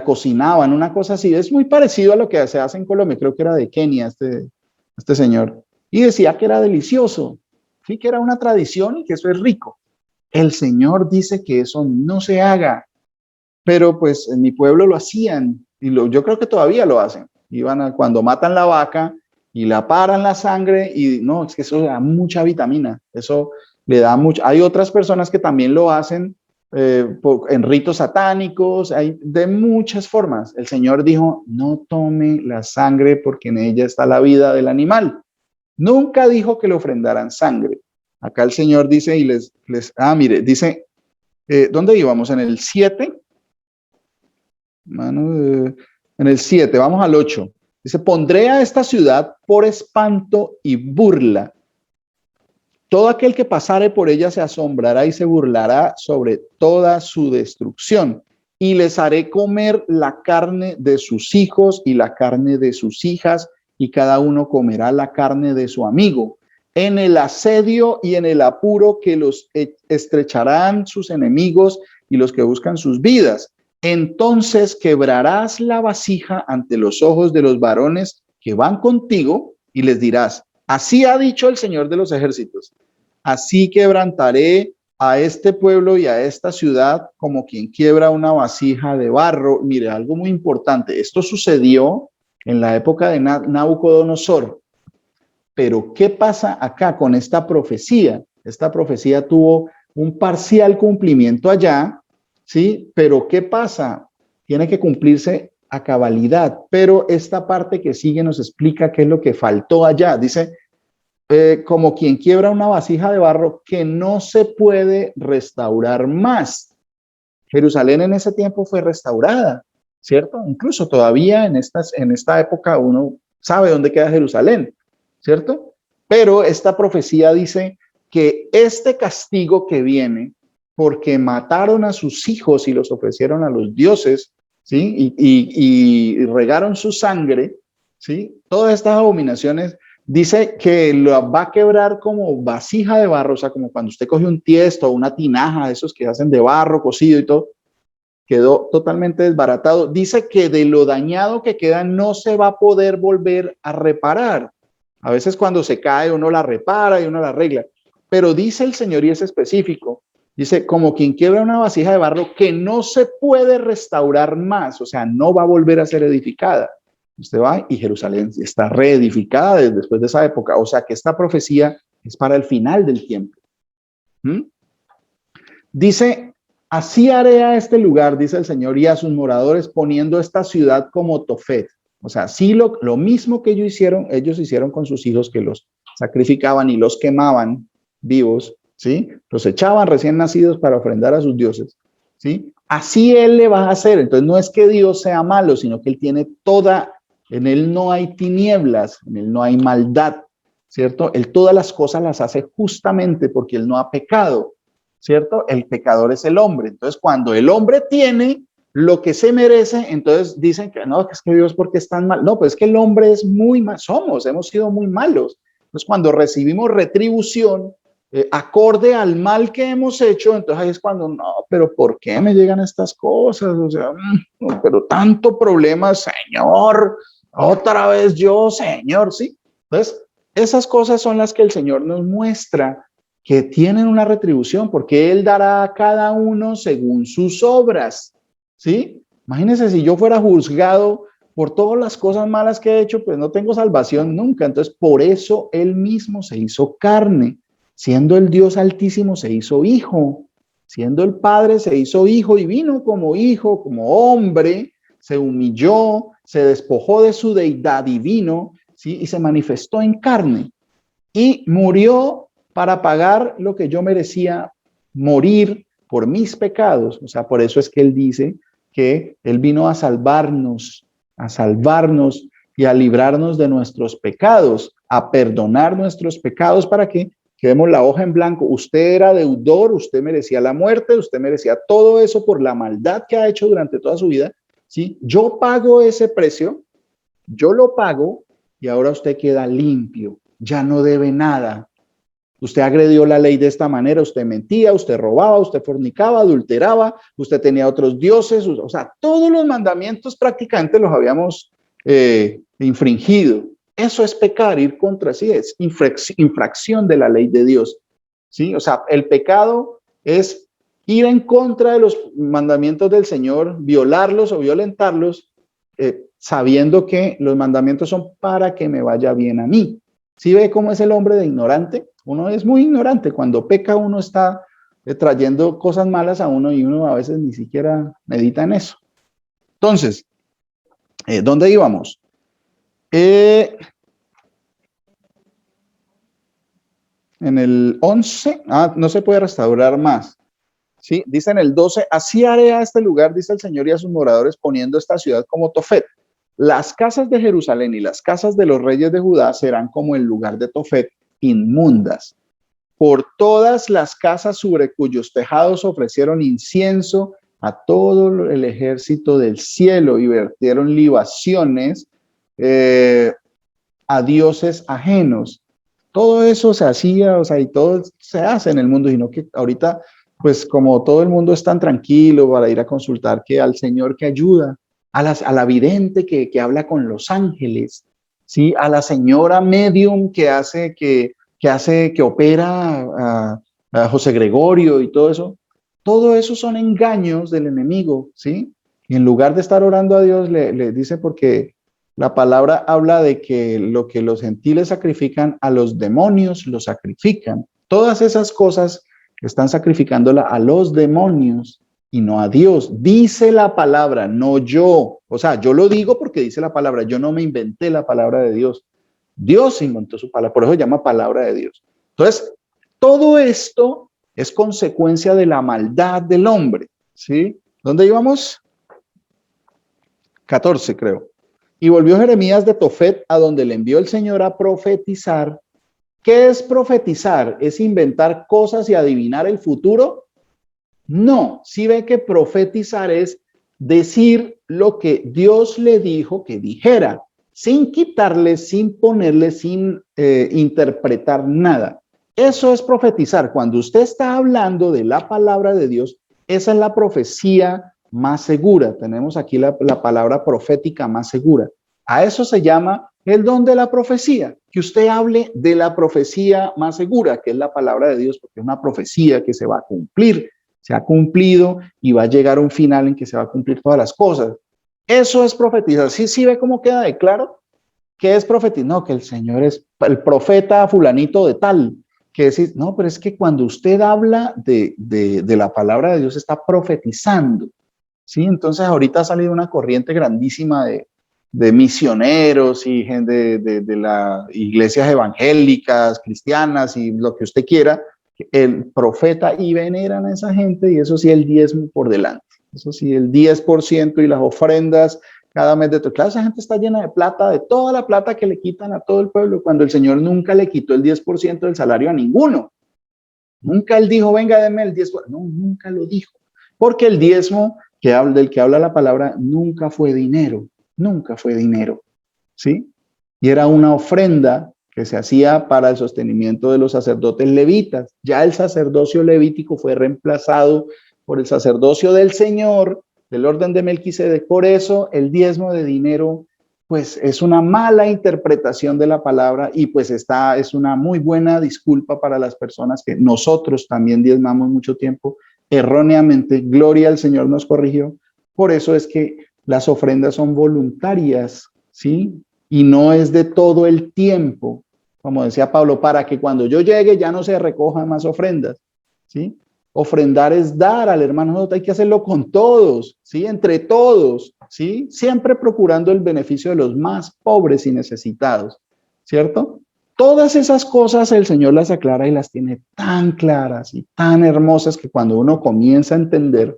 [SPEAKER 1] cocinaban, una cosa así. Es muy parecido a lo que se hace en Colombia, creo que era de Kenia este señor, y decía que era delicioso, sí, que era una tradición y que eso es rico. El Señor dice que eso no se haga, pero pues en mi pueblo lo hacían, y yo creo que todavía lo hacen. Cuando matan la vaca y la paran la sangre, y no, es que eso le da mucha vitamina, eso le da mucho. Hay otras personas que también lo hacen en ritos satánicos, hay de muchas formas. El Señor dijo, no tome la sangre porque en ella está la vida del animal. Nunca dijo que le ofrendaran sangre. Acá el Señor dice, mire, dice, ¿dónde íbamos? En el 7. En el 7, vamos al 8. Dice, pondré a esta ciudad por espanto y burla. Todo aquel que pasare por ella se asombrará y se burlará sobre toda su destrucción. Y les haré comer la carne de sus hijos y la carne de sus hijas, y cada uno comerá la carne de su amigo. En el asedio y en el apuro que los estrecharán sus enemigos y los que buscan sus vidas. Entonces quebrarás la vasija ante los ojos de los varones que van contigo y les dirás, Así ha dicho el Señor de los ejércitos. Así quebrantaré a este pueblo y a esta ciudad como quien quiebra una vasija de barro. Mire, algo muy importante. Esto sucedió en la época de Nabucodonosor. Pero ¿qué pasa acá con esta profecía? Esta profecía tuvo un parcial cumplimiento allá, ¿sí? Pero ¿qué pasa? Tiene que cumplirse a cabalidad, pero esta parte que sigue nos explica qué es lo que faltó allá. Dice, como quien quiebra una vasija de barro que no se puede restaurar más. Jerusalén en ese tiempo fue restaurada, ¿cierto? Incluso todavía en esta época uno sabe dónde queda Jerusalén, ¿cierto? Pero esta profecía dice que este castigo que viene porque mataron a sus hijos y los ofrecieron a los dioses, ¿sí? Y regaron su sangre, ¿sí? Todas estas abominaciones, dice que lo va a quebrar como vasija de barro, o sea, como cuando usted coge un tiesto o una tinaja, de esos que hacen de barro cocido y todo, quedó totalmente desbaratado. Dice que de lo dañado que queda no se va a poder volver a reparar. A veces cuando se cae uno la repara y uno la arregla, pero dice el Señor, y es específico, dice, como quien quiebra una vasija de barro que no se puede restaurar más, o sea, no va a volver a ser edificada. Usted va y Jerusalén está reedificada después de esa época, o sea que esta profecía es para el final del tiempo. Dice, así haré a este lugar, dice el Señor, y a sus moradores, poniendo esta ciudad como Tofet. O sea, sí, lo mismo que ellos hicieron con sus hijos, que los sacrificaban y los quemaban vivos, ¿sí? Los echaban recién nacidos para ofrendar a sus dioses, ¿sí? Así Él le va a hacer. Entonces no es que Dios sea malo, sino que Él tiene en Él no hay tinieblas, en Él no hay maldad, ¿cierto? Él todas las cosas las hace justamente porque Él no ha pecado, ¿cierto? El pecador es el hombre. Entonces cuando el hombre tiene lo que se merece, entonces dicen que no, que es que Dios porque es tan mal. No, pues es que el hombre es muy mal, hemos sido muy malos. Entonces cuando recibimos retribución, acorde al mal que hemos hecho, entonces ahí es cuando, no, pero ¿por qué me llegan estas cosas? O sea, no, pero tanto problema, Señor, otra vez yo, Señor, ¿sí? Entonces, esas cosas son las que el Señor nos muestra que tienen una retribución, porque Él dará a cada uno según sus obras, ¿sí? Imagínense si yo fuera juzgado por todas las cosas malas que he hecho, pues no tengo salvación nunca. Entonces, por eso Él mismo se hizo carne. Siendo el Dios Altísimo, se hizo hijo. Siendo el Padre, se hizo hijo y vino como hombre, se humilló, se despojó de su deidad divino, ¿sí? Y se manifestó en carne. Y murió para pagar lo que yo merecía morir por mis pecados. O sea, por eso es que Él dice que Él vino a salvarnos y a librarnos de nuestros pecados, a perdonar nuestros pecados para que quedemos la hoja en blanco. Usted era deudor, usted merecía la muerte, usted merecía todo eso por la maldad que ha hecho durante toda su vida, ¿sí? Yo pago ese precio, yo lo pago y ahora usted queda limpio, ya no debe nada. Usted agredió la ley de esta manera, usted mentía, usted robaba, usted fornicaba, adulteraba, usted tenía otros dioses, o sea, todos los mandamientos prácticamente los habíamos infringido. Eso es pecar, ir contra sí, es infracción de la ley de Dios, ¿sí? O sea, el pecado es ir en contra de los mandamientos del Señor, violarlos o violentarlos, sabiendo que los mandamientos son para que me vaya bien a mí. ¿Sí ve cómo es el hombre de ignorante? Uno es muy ignorante. Cuando peca, uno está trayendo cosas malas a uno y uno a veces ni siquiera medita en eso. Entonces, ¿dónde íbamos? En el 11, no se puede restaurar más. ¿Sí? Dice en el 12, así haré a este lugar, dice el Señor, y a sus moradores, poniendo esta ciudad como Tofet. Las casas de Jerusalén y las casas de los reyes de Judá serán como el lugar de Tofet, inmundas. Por todas las casas sobre cuyos tejados ofrecieron incienso a todo el ejército del cielo y vertieron libaciones a dioses ajenos. Todo eso se hacía, o sea, y todo se hace en el mundo, sino que ahorita, pues como todo el mundo es tan tranquilo para ir a consultar que al Señor que ayuda, a la vidente que habla con los ángeles, ¿sí? A la señora medium que opera a José Gregorio y todo eso son engaños del enemigo, ¿sí? Y en lugar de estar orando a Dios, le dice porque la palabra habla de que lo que los gentiles sacrifican a los demonios, lo sacrifican. Todas esas cosas están sacrificándola a los demonios y no a Dios. Dice la palabra, no yo. O sea, yo lo digo porque dice la palabra. Yo no me inventé la palabra de Dios. Dios inventó su palabra, por eso se llama palabra de Dios. Entonces, todo esto es consecuencia de la maldad del hombre, ¿sí? ¿Dónde íbamos? 14, creo. Y volvió Jeremías de Tofet, a donde le envió el Señor a profetizar. ¿Qué es profetizar? ¿Es inventar cosas y adivinar el futuro? No, sí ve que profetizar es decir lo que Dios le dijo que dijera, sin quitarle, sin ponerle, sin interpretar nada. Eso es profetizar. Cuando usted está hablando de la palabra de Dios, esa es la profecía más segura. Tenemos aquí la palabra profética más segura. A eso se llama el don de la profecía, que usted hable de la profecía más segura, que es la palabra de Dios, porque es una profecía que se va a cumplir, se ha cumplido y va a llegar a un final en que se va a cumplir todas las cosas. Eso es profetizar. ¿Sí ve cómo queda de claro? ¿Qué es profetizar? No, que el Señor es el profeta fulanito de tal. Que decir, no, pero es que cuando usted habla de la palabra de Dios está profetizando, ¿sí? Entonces ahorita ha salido una corriente grandísima de misioneros y gente de las iglesias evangélicas, cristianas y lo que usted quiera, el profeta y veneran a esa gente y eso sí, el diezmo por delante. Eso sí, el 10% y las ofrendas cada mes de todo. Claro, esa gente está llena de plata, de toda la plata que le quitan a todo el pueblo, cuando el Señor nunca le quitó el 10% del salario a ninguno. Nunca él dijo, venga, denme el 10%. No, nunca lo dijo. Porque el diezmo del que habla la palabra nunca fue dinero, ¿sí? Y era una ofrenda que se hacía para el sostenimiento de los sacerdotes levitas. Ya el sacerdocio levítico fue reemplazado por el sacerdocio del Señor, del orden de Melquisedec. Por eso el diezmo de dinero, pues es una mala interpretación de la palabra y pues es una muy buena disculpa para las personas que nosotros también diezmamos mucho tiempo erróneamente. Gloria al Señor nos corrigió. Por eso es que las ofrendas son voluntarias, ¿sí? Y no es de todo el tiempo, como decía Pablo, para que cuando yo llegue ya no se recojan más ofrendas, ¿sí? Ofrendar es dar al hermano, hay que hacerlo con todos, ¿sí? Entre todos, ¿sí? Siempre procurando el beneficio de los más pobres y necesitados, ¿cierto? Todas esas cosas el Señor las aclara y las tiene tan claras y tan hermosas que cuando uno comienza a entender,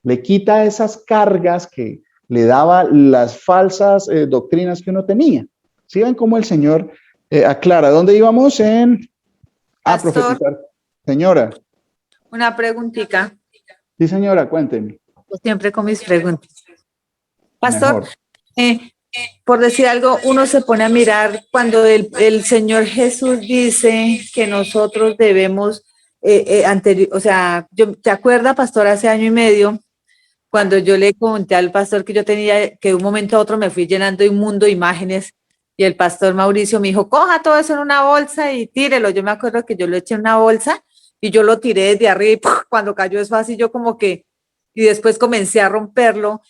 [SPEAKER 1] le quita esas cargas que le daba las falsas doctrinas que uno tenía. ¿Sí ven cómo el Señor aclara? ¿Dónde íbamos? A profetizar. Señora.
[SPEAKER 5] Una preguntita.
[SPEAKER 1] Sí, señora, cuénteme.
[SPEAKER 5] Siempre con mis preguntas. Pastor, por decir algo, uno se pone a mirar cuando el Señor Jesús dice que nosotros debemos, o sea, ¿te acuerdas, pastor, hace año y medio, cuando yo le conté al pastor que yo tenía, que de un momento a otro me fui llenando de un mundo de imágenes, y el pastor Mauricio me dijo, coja todo eso en una bolsa y tírelo? Yo me acuerdo que yo lo eché en una bolsa y yo lo tiré desde arriba y ¡puf! Cuando cayó eso así, yo como que, y después comencé a romperlo.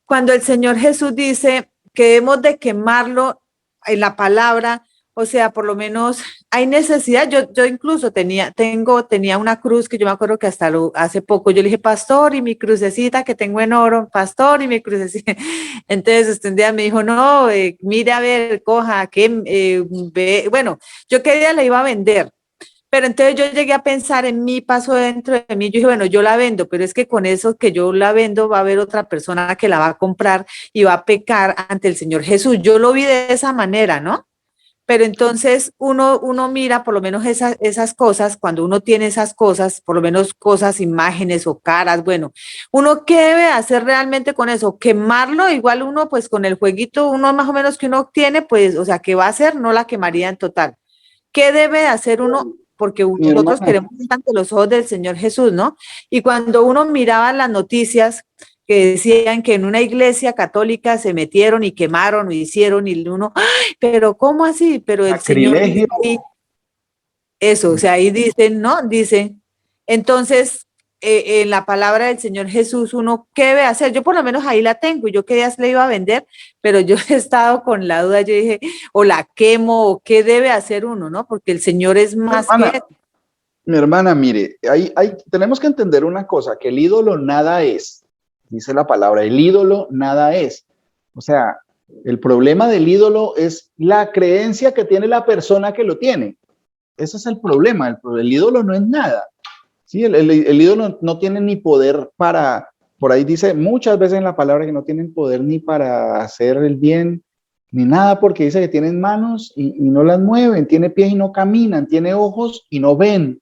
[SPEAKER 5] Cuando el Señor Jesús dice que debemos de quemarlo en la palabra, o sea, por lo menos hay necesidad. Yo incluso tenía una cruz que yo me acuerdo que hasta hace poco yo le dije, pastor, y mi crucecita que tengo en oro, pastor, y mi crucecita. Entonces, un día me dijo, no, mire a ver, coja, bueno, yo qué día la iba a vender. Pero entonces yo llegué a pensar en mí, pasó dentro de mí, yo dije, bueno, yo la vendo, pero es que con eso que yo la vendo va a haber otra persona que la va a comprar y va a pecar ante el Señor Jesús. Yo lo vi de esa manera, ¿no? Pero entonces uno mira por lo menos esas cosas, cuando uno tiene esas cosas, por lo menos cosas, imágenes o caras, bueno, uno qué debe hacer realmente con eso, quemarlo, igual uno pues con el jueguito, uno más o menos que uno tiene, pues, o sea, ¿qué va a hacer? No la quemaría en total. ¿Qué debe hacer uno? Porque nosotros queremos estar ante los ojos del Señor Jesús, ¿no? Y cuando uno miraba las noticias, que decían que en una iglesia católica se metieron y quemaron, o hicieron, y uno, ¡ay! Pero ¿cómo así? Pero el Señor dice ahí, eso, o sea, ahí dicen, ¿no? Dicen, entonces, en la palabra del Señor Jesús, uno, ¿qué debe hacer? Yo por lo menos ahí la tengo, yo qué días le iba a vender, pero yo he estado con la duda, yo dije, o la quemo, o qué debe hacer uno, ¿no? Porque el Señor es más que...
[SPEAKER 1] Mi hermana, mire, tenemos que entender una cosa, que el ídolo nada es, dice la palabra, el ídolo nada es. O sea, el problema del ídolo es la creencia que tiene la persona que lo tiene. Ese es el problema, el ídolo no es nada. ¿Sí? El ídolo no tiene ni poder para, por ahí dice muchas veces en la palabra que no tienen poder ni para hacer el bien, ni nada, porque dice que tienen manos y no las mueven, tiene pies y no caminan, tiene ojos y no ven,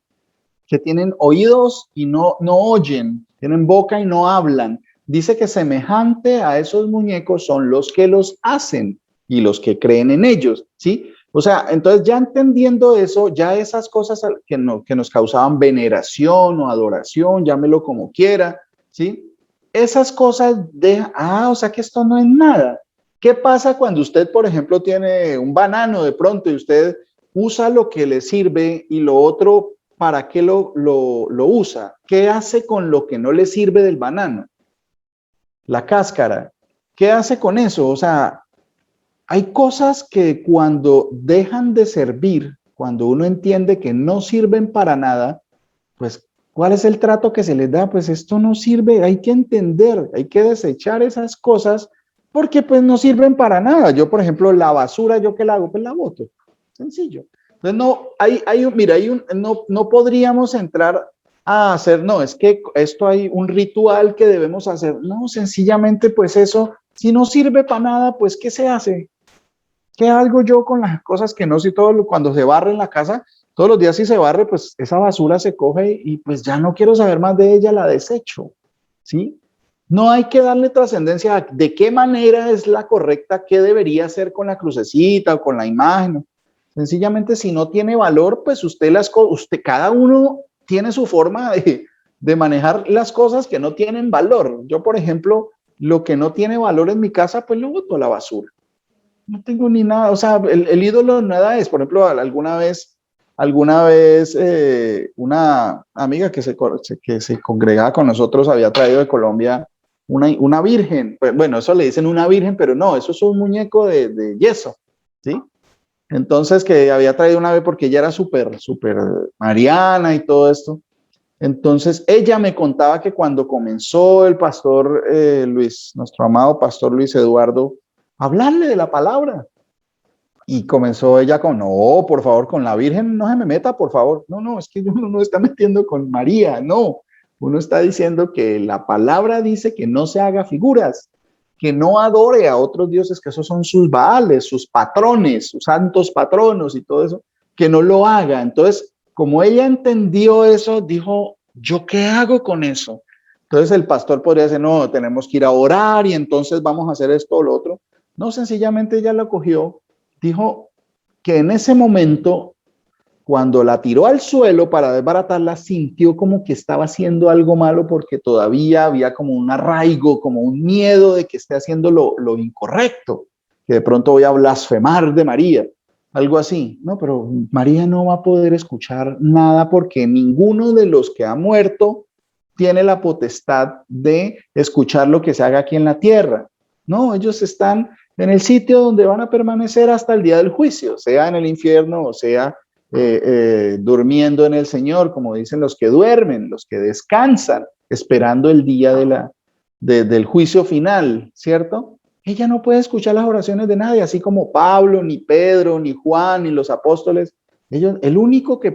[SPEAKER 1] que tienen oídos y no oyen, tienen boca y no hablan. Dice que semejante a esos muñecos son los que los hacen y los que creen en ellos, ¿sí? O sea, entonces ya entendiendo eso, ya esas cosas que nos causaban veneración o adoración, llámelo como quiera, ¿sí? Esas cosas o sea que esto no es nada. ¿Qué pasa cuando usted, por ejemplo, tiene un banano de pronto y usted usa lo que le sirve y lo otro, ¿para qué lo usa? ¿Qué hace con lo que no le sirve del banano? La cáscara. ¿Qué hace con eso? O sea, hay cosas que cuando dejan de servir, cuando uno entiende que no sirven para nada, pues, ¿cuál es el trato que se les da? Pues esto no sirve, hay que entender, hay que desechar esas cosas porque pues no sirven para nada. Yo, por ejemplo, la basura, ¿yo qué la hago? Pues la boto. Sencillo. Entonces, no podríamos entrar a hacer, no, es que esto hay un ritual que debemos hacer. No, sencillamente, pues eso, si no sirve para nada, pues ¿qué se hace? ¿Qué hago yo con las cosas que no? Si cuando se barre en la casa, todos los días si se barre, pues esa basura se coge y pues ya no quiero saber más de ella, la desecho, ¿sí? No hay que darle trascendencia a de qué manera es la correcta, qué debería hacer con la crucecita o con la imagen. Sencillamente, si no tiene valor, pues cada uno tiene su forma de manejar las cosas que no tienen valor. Yo, por ejemplo, lo que no tiene valor en mi casa, pues lo boto a la basura. No tengo ni nada, o sea, el ídolo nada es. Por ejemplo, alguna vez una amiga que se congregaba con nosotros había traído de Colombia una virgen. Bueno, eso le dicen una virgen, pero no, eso es un muñeco de yeso, ¿sí? Entonces, que había traído una vez porque ella era súper mariana y todo esto. Entonces, ella me contaba que cuando comenzó el pastor Luis, nuestro amado pastor Luis Eduardo, a hablarle de la palabra, y comenzó ella con, no, por favor, con la Virgen no se me meta, por favor. No, es que uno no está metiendo con María, no. Uno está diciendo que la palabra dice que no se haga figuras, que no adore a otros dioses, que esos son sus baales, sus patrones, sus santos patronos y todo eso, que no lo haga. Entonces, como ella entendió eso, dijo, ¿yo qué hago con eso? Entonces el pastor podría decir, no, tenemos que ir a orar y entonces vamos a hacer esto o lo otro. No, sencillamente ella lo cogió, dijo que en ese momento, cuando la tiró al suelo para desbaratarla, sintió como que estaba haciendo algo malo porque todavía había como un arraigo, como un miedo de que esté haciendo lo incorrecto, que de pronto voy a blasfemar de María, algo así. No, pero María no va a poder escuchar nada porque ninguno de los que ha muerto tiene la potestad de escuchar lo que se haga aquí en la tierra. No, ellos están en el sitio donde van a permanecer hasta el día del juicio, sea en el infierno o sea durmiendo en el Señor, como dicen los que duermen, los que descansan, esperando el día del juicio final, ¿cierto? Ella no puede escuchar las oraciones de nadie, así como Pablo, ni Pedro, ni Juan, ni los apóstoles. El único que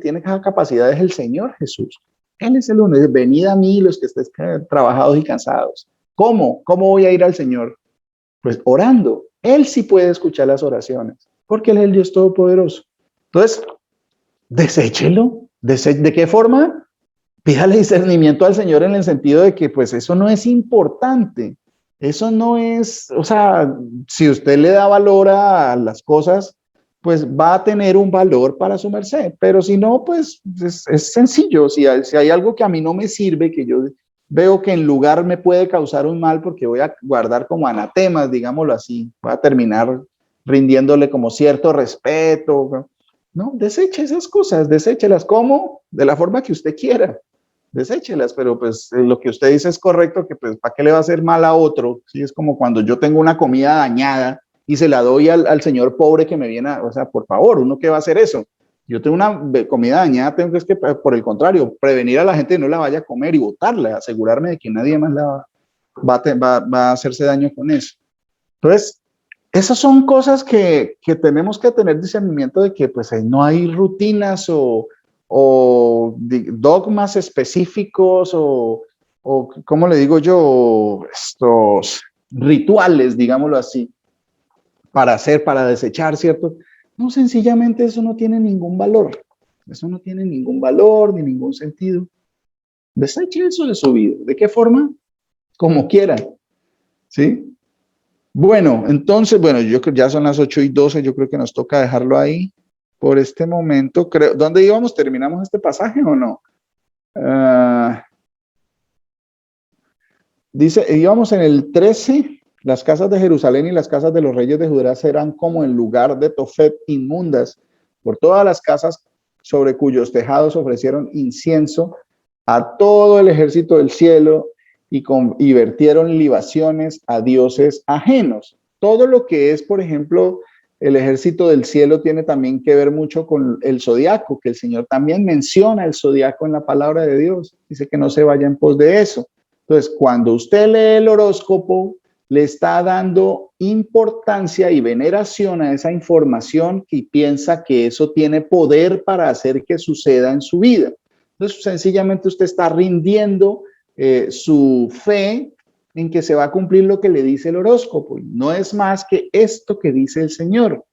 [SPEAKER 1] tiene esa capacidad es el Señor Jesús. Él es el único. Venid a mí los que estéis trabajados y cansados. ¿Cómo? ¿Cómo voy a ir al Señor? Pues orando. Él sí puede escuchar las oraciones, porque Él es el Dios Todopoderoso. Entonces, deséchelo. ¿De qué forma? Pídale discernimiento al Señor en el sentido de que pues eso no es importante. Eso no es, o sea, si usted le da valor a las cosas, pues va a tener un valor para su merced. Pero si no, pues es sencillo. Si hay algo que a mí no me sirve, que yo veo que en lugar me puede causar un mal porque voy a guardar como anatemas, digámoslo así, voy a terminar rindiéndole como cierto respeto. No, deseche esas cosas, deséchelas como de la forma que usted quiera, deséchelas, pero pues lo que usted dice es correcto, que pues ¿para qué le va a hacer mal a otro? Sí, es como cuando yo tengo una comida dañada y se la doy al señor pobre que me viene o sea, por favor, ¿uno qué va a hacer eso? Yo tengo una comida dañada, tengo que por el contrario, prevenir a la gente de no la vaya a comer y botarla, asegurarme de que nadie más va a hacerse daño con eso. Entonces, esas son cosas que tenemos que tener discernimiento de que pues no hay rutinas o dogmas específicos o, ¿cómo le digo yo? Estos rituales, digámoslo así, para hacer, para desechar, ¿cierto? No, sencillamente eso no tiene ningún valor. Eso no tiene ningún valor ni ningún sentido. Deseche eso de su vida. ¿De qué forma? Como quiera. ¿Sí? Bueno, entonces, bueno, yo creo que ya son las 8:12, yo creo que nos toca dejarlo ahí por este momento. Creo, ¿dónde íbamos? ¿Terminamos este pasaje o no? Dice, íbamos en el 13. Las casas de Jerusalén y las casas de los reyes de Judá serán como en lugar de Tofet inmundas por todas las casas sobre cuyos tejados ofrecieron incienso a todo el ejército del cielo y vertieron libaciones a dioses ajenos. Todo lo que es, por ejemplo, el ejército del cielo tiene también que ver mucho con el zodiaco, que el Señor también menciona el zodiaco en la palabra de Dios. Dice que no se vaya en pos de eso. Entonces, cuando usted lee el horóscopo, le está dando importancia y veneración a esa información y piensa que eso tiene poder para hacer que suceda en su vida. Entonces, sencillamente usted está rindiendo su fe en que se va a cumplir lo que le dice el horóscopo. No es más que esto que dice el Señor.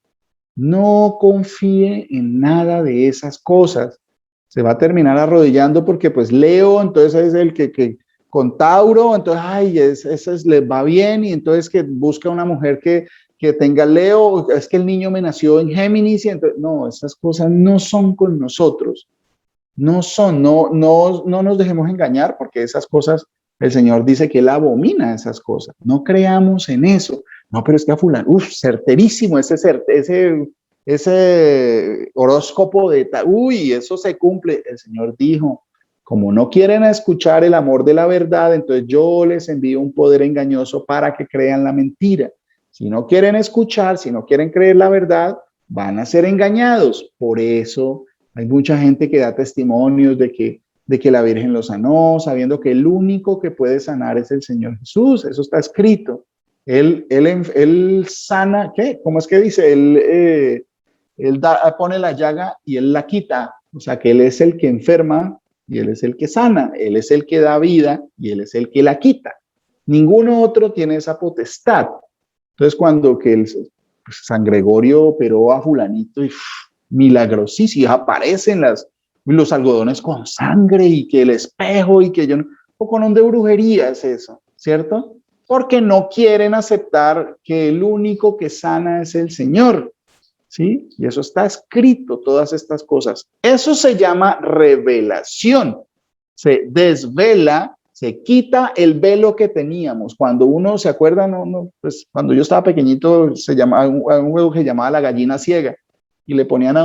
[SPEAKER 1] No confíe en nada de esas cosas. Se va a terminar arrodillando porque pues Leo, entonces es el que con Tauro, entonces, ay, eso les va bien, y entonces que busca una mujer que tenga Leo, es que el niño me nació en Géminis, y entonces, no, esas cosas no son con nosotros, no nos dejemos engañar, porque esas cosas, el Señor dice que Él abomina esas cosas, no creamos en eso, no, pero es que a fulano, certerísimo, ese horóscopo de, eso se cumple, el Señor dijo, como no quieren escuchar el amor de la verdad, entonces yo les envío un poder engañoso para que crean la mentira. Si no quieren escuchar, si no quieren creer la verdad, van a ser engañados. Por eso hay mucha gente que da testimonios de que la Virgen los sanó, sabiendo que el único que puede sanar es el Señor Jesús. Eso está escrito. Él sana, ¿qué? ¿Cómo es que dice? Él pone la llaga y Él la quita. O sea, que Él es el que enferma y Él es el que sana, Él es el que da vida y Él es el que la quita. Ninguno otro tiene esa potestad. Entonces, cuando que San Gregorio operó a fulanito y milagrosísimo, aparecen los algodones con sangre y que el espejo y que yo no, poco no de brujería es eso, ¿cierto? Porque no quieren aceptar que el único que sana es el Señor. ¿Sí? Y eso está escrito, todas estas cosas. Eso se llama revelación. Se desvela, se quita el velo que teníamos. Cuando uno se acuerda, pues cuando yo estaba pequeñito, se llamaba un juego que se llamaba la gallina ciega y le ponían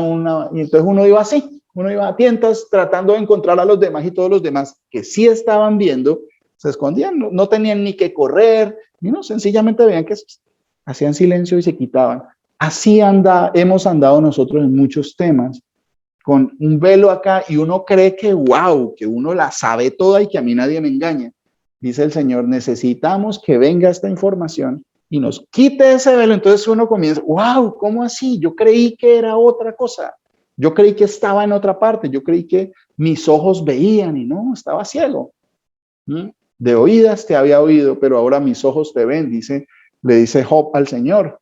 [SPEAKER 1] y entonces uno iba así, uno iba a tientas tratando de encontrar a los demás y todos los demás que sí estaban viendo, se escondían, no tenían ni que correr, sencillamente veían que hacían silencio y se quitaban. Así hemos andado nosotros en muchos temas, con un velo acá y uno cree que wow, que uno la sabe toda y que a mí nadie me engaña. Dice el Señor, necesitamos que venga esta información y nos quite ese velo. Entonces uno comienza, wow, ¿cómo así? Yo creí que era otra cosa. Yo creí que estaba en otra parte. Yo creí que mis ojos veían y no, estaba ciego. De oídas te había oído, pero ahora mis ojos te ven, le dice Job al Señor.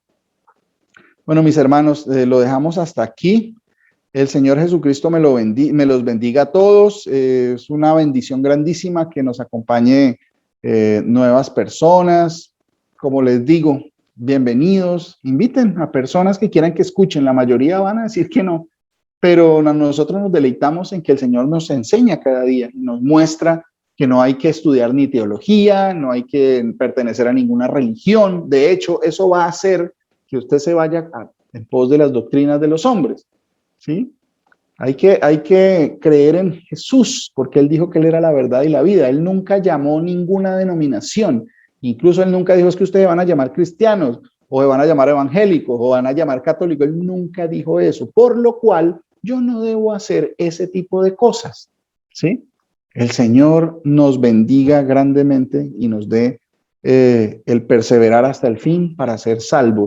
[SPEAKER 1] Bueno, mis hermanos, lo dejamos hasta aquí. El Señor Jesucristo me los bendiga a todos. Es una bendición grandísima que nos acompañe nuevas personas. Como les digo, bienvenidos. Inviten a personas que quieran que escuchen. La mayoría van a decir que no, pero nosotros nos deleitamos en que el Señor nos enseña cada día y nos muestra que no hay que estudiar ni teología, no hay que pertenecer a ninguna religión. De hecho, eso va a hacer que usted se vaya en pos de las doctrinas de los hombres, ¿sí? Hay que creer en Jesús, porque Él dijo que Él era la verdad y la vida. Él nunca llamó ninguna denominación. Incluso Él nunca dijo es que ustedes van a llamar cristianos, o van a llamar evangélicos, o van a llamar católicos. Él nunca dijo eso. Por lo cual, yo no debo hacer ese tipo de cosas, ¿sí? El Señor nos bendiga grandemente y nos dé el perseverar hasta el fin para ser salvos.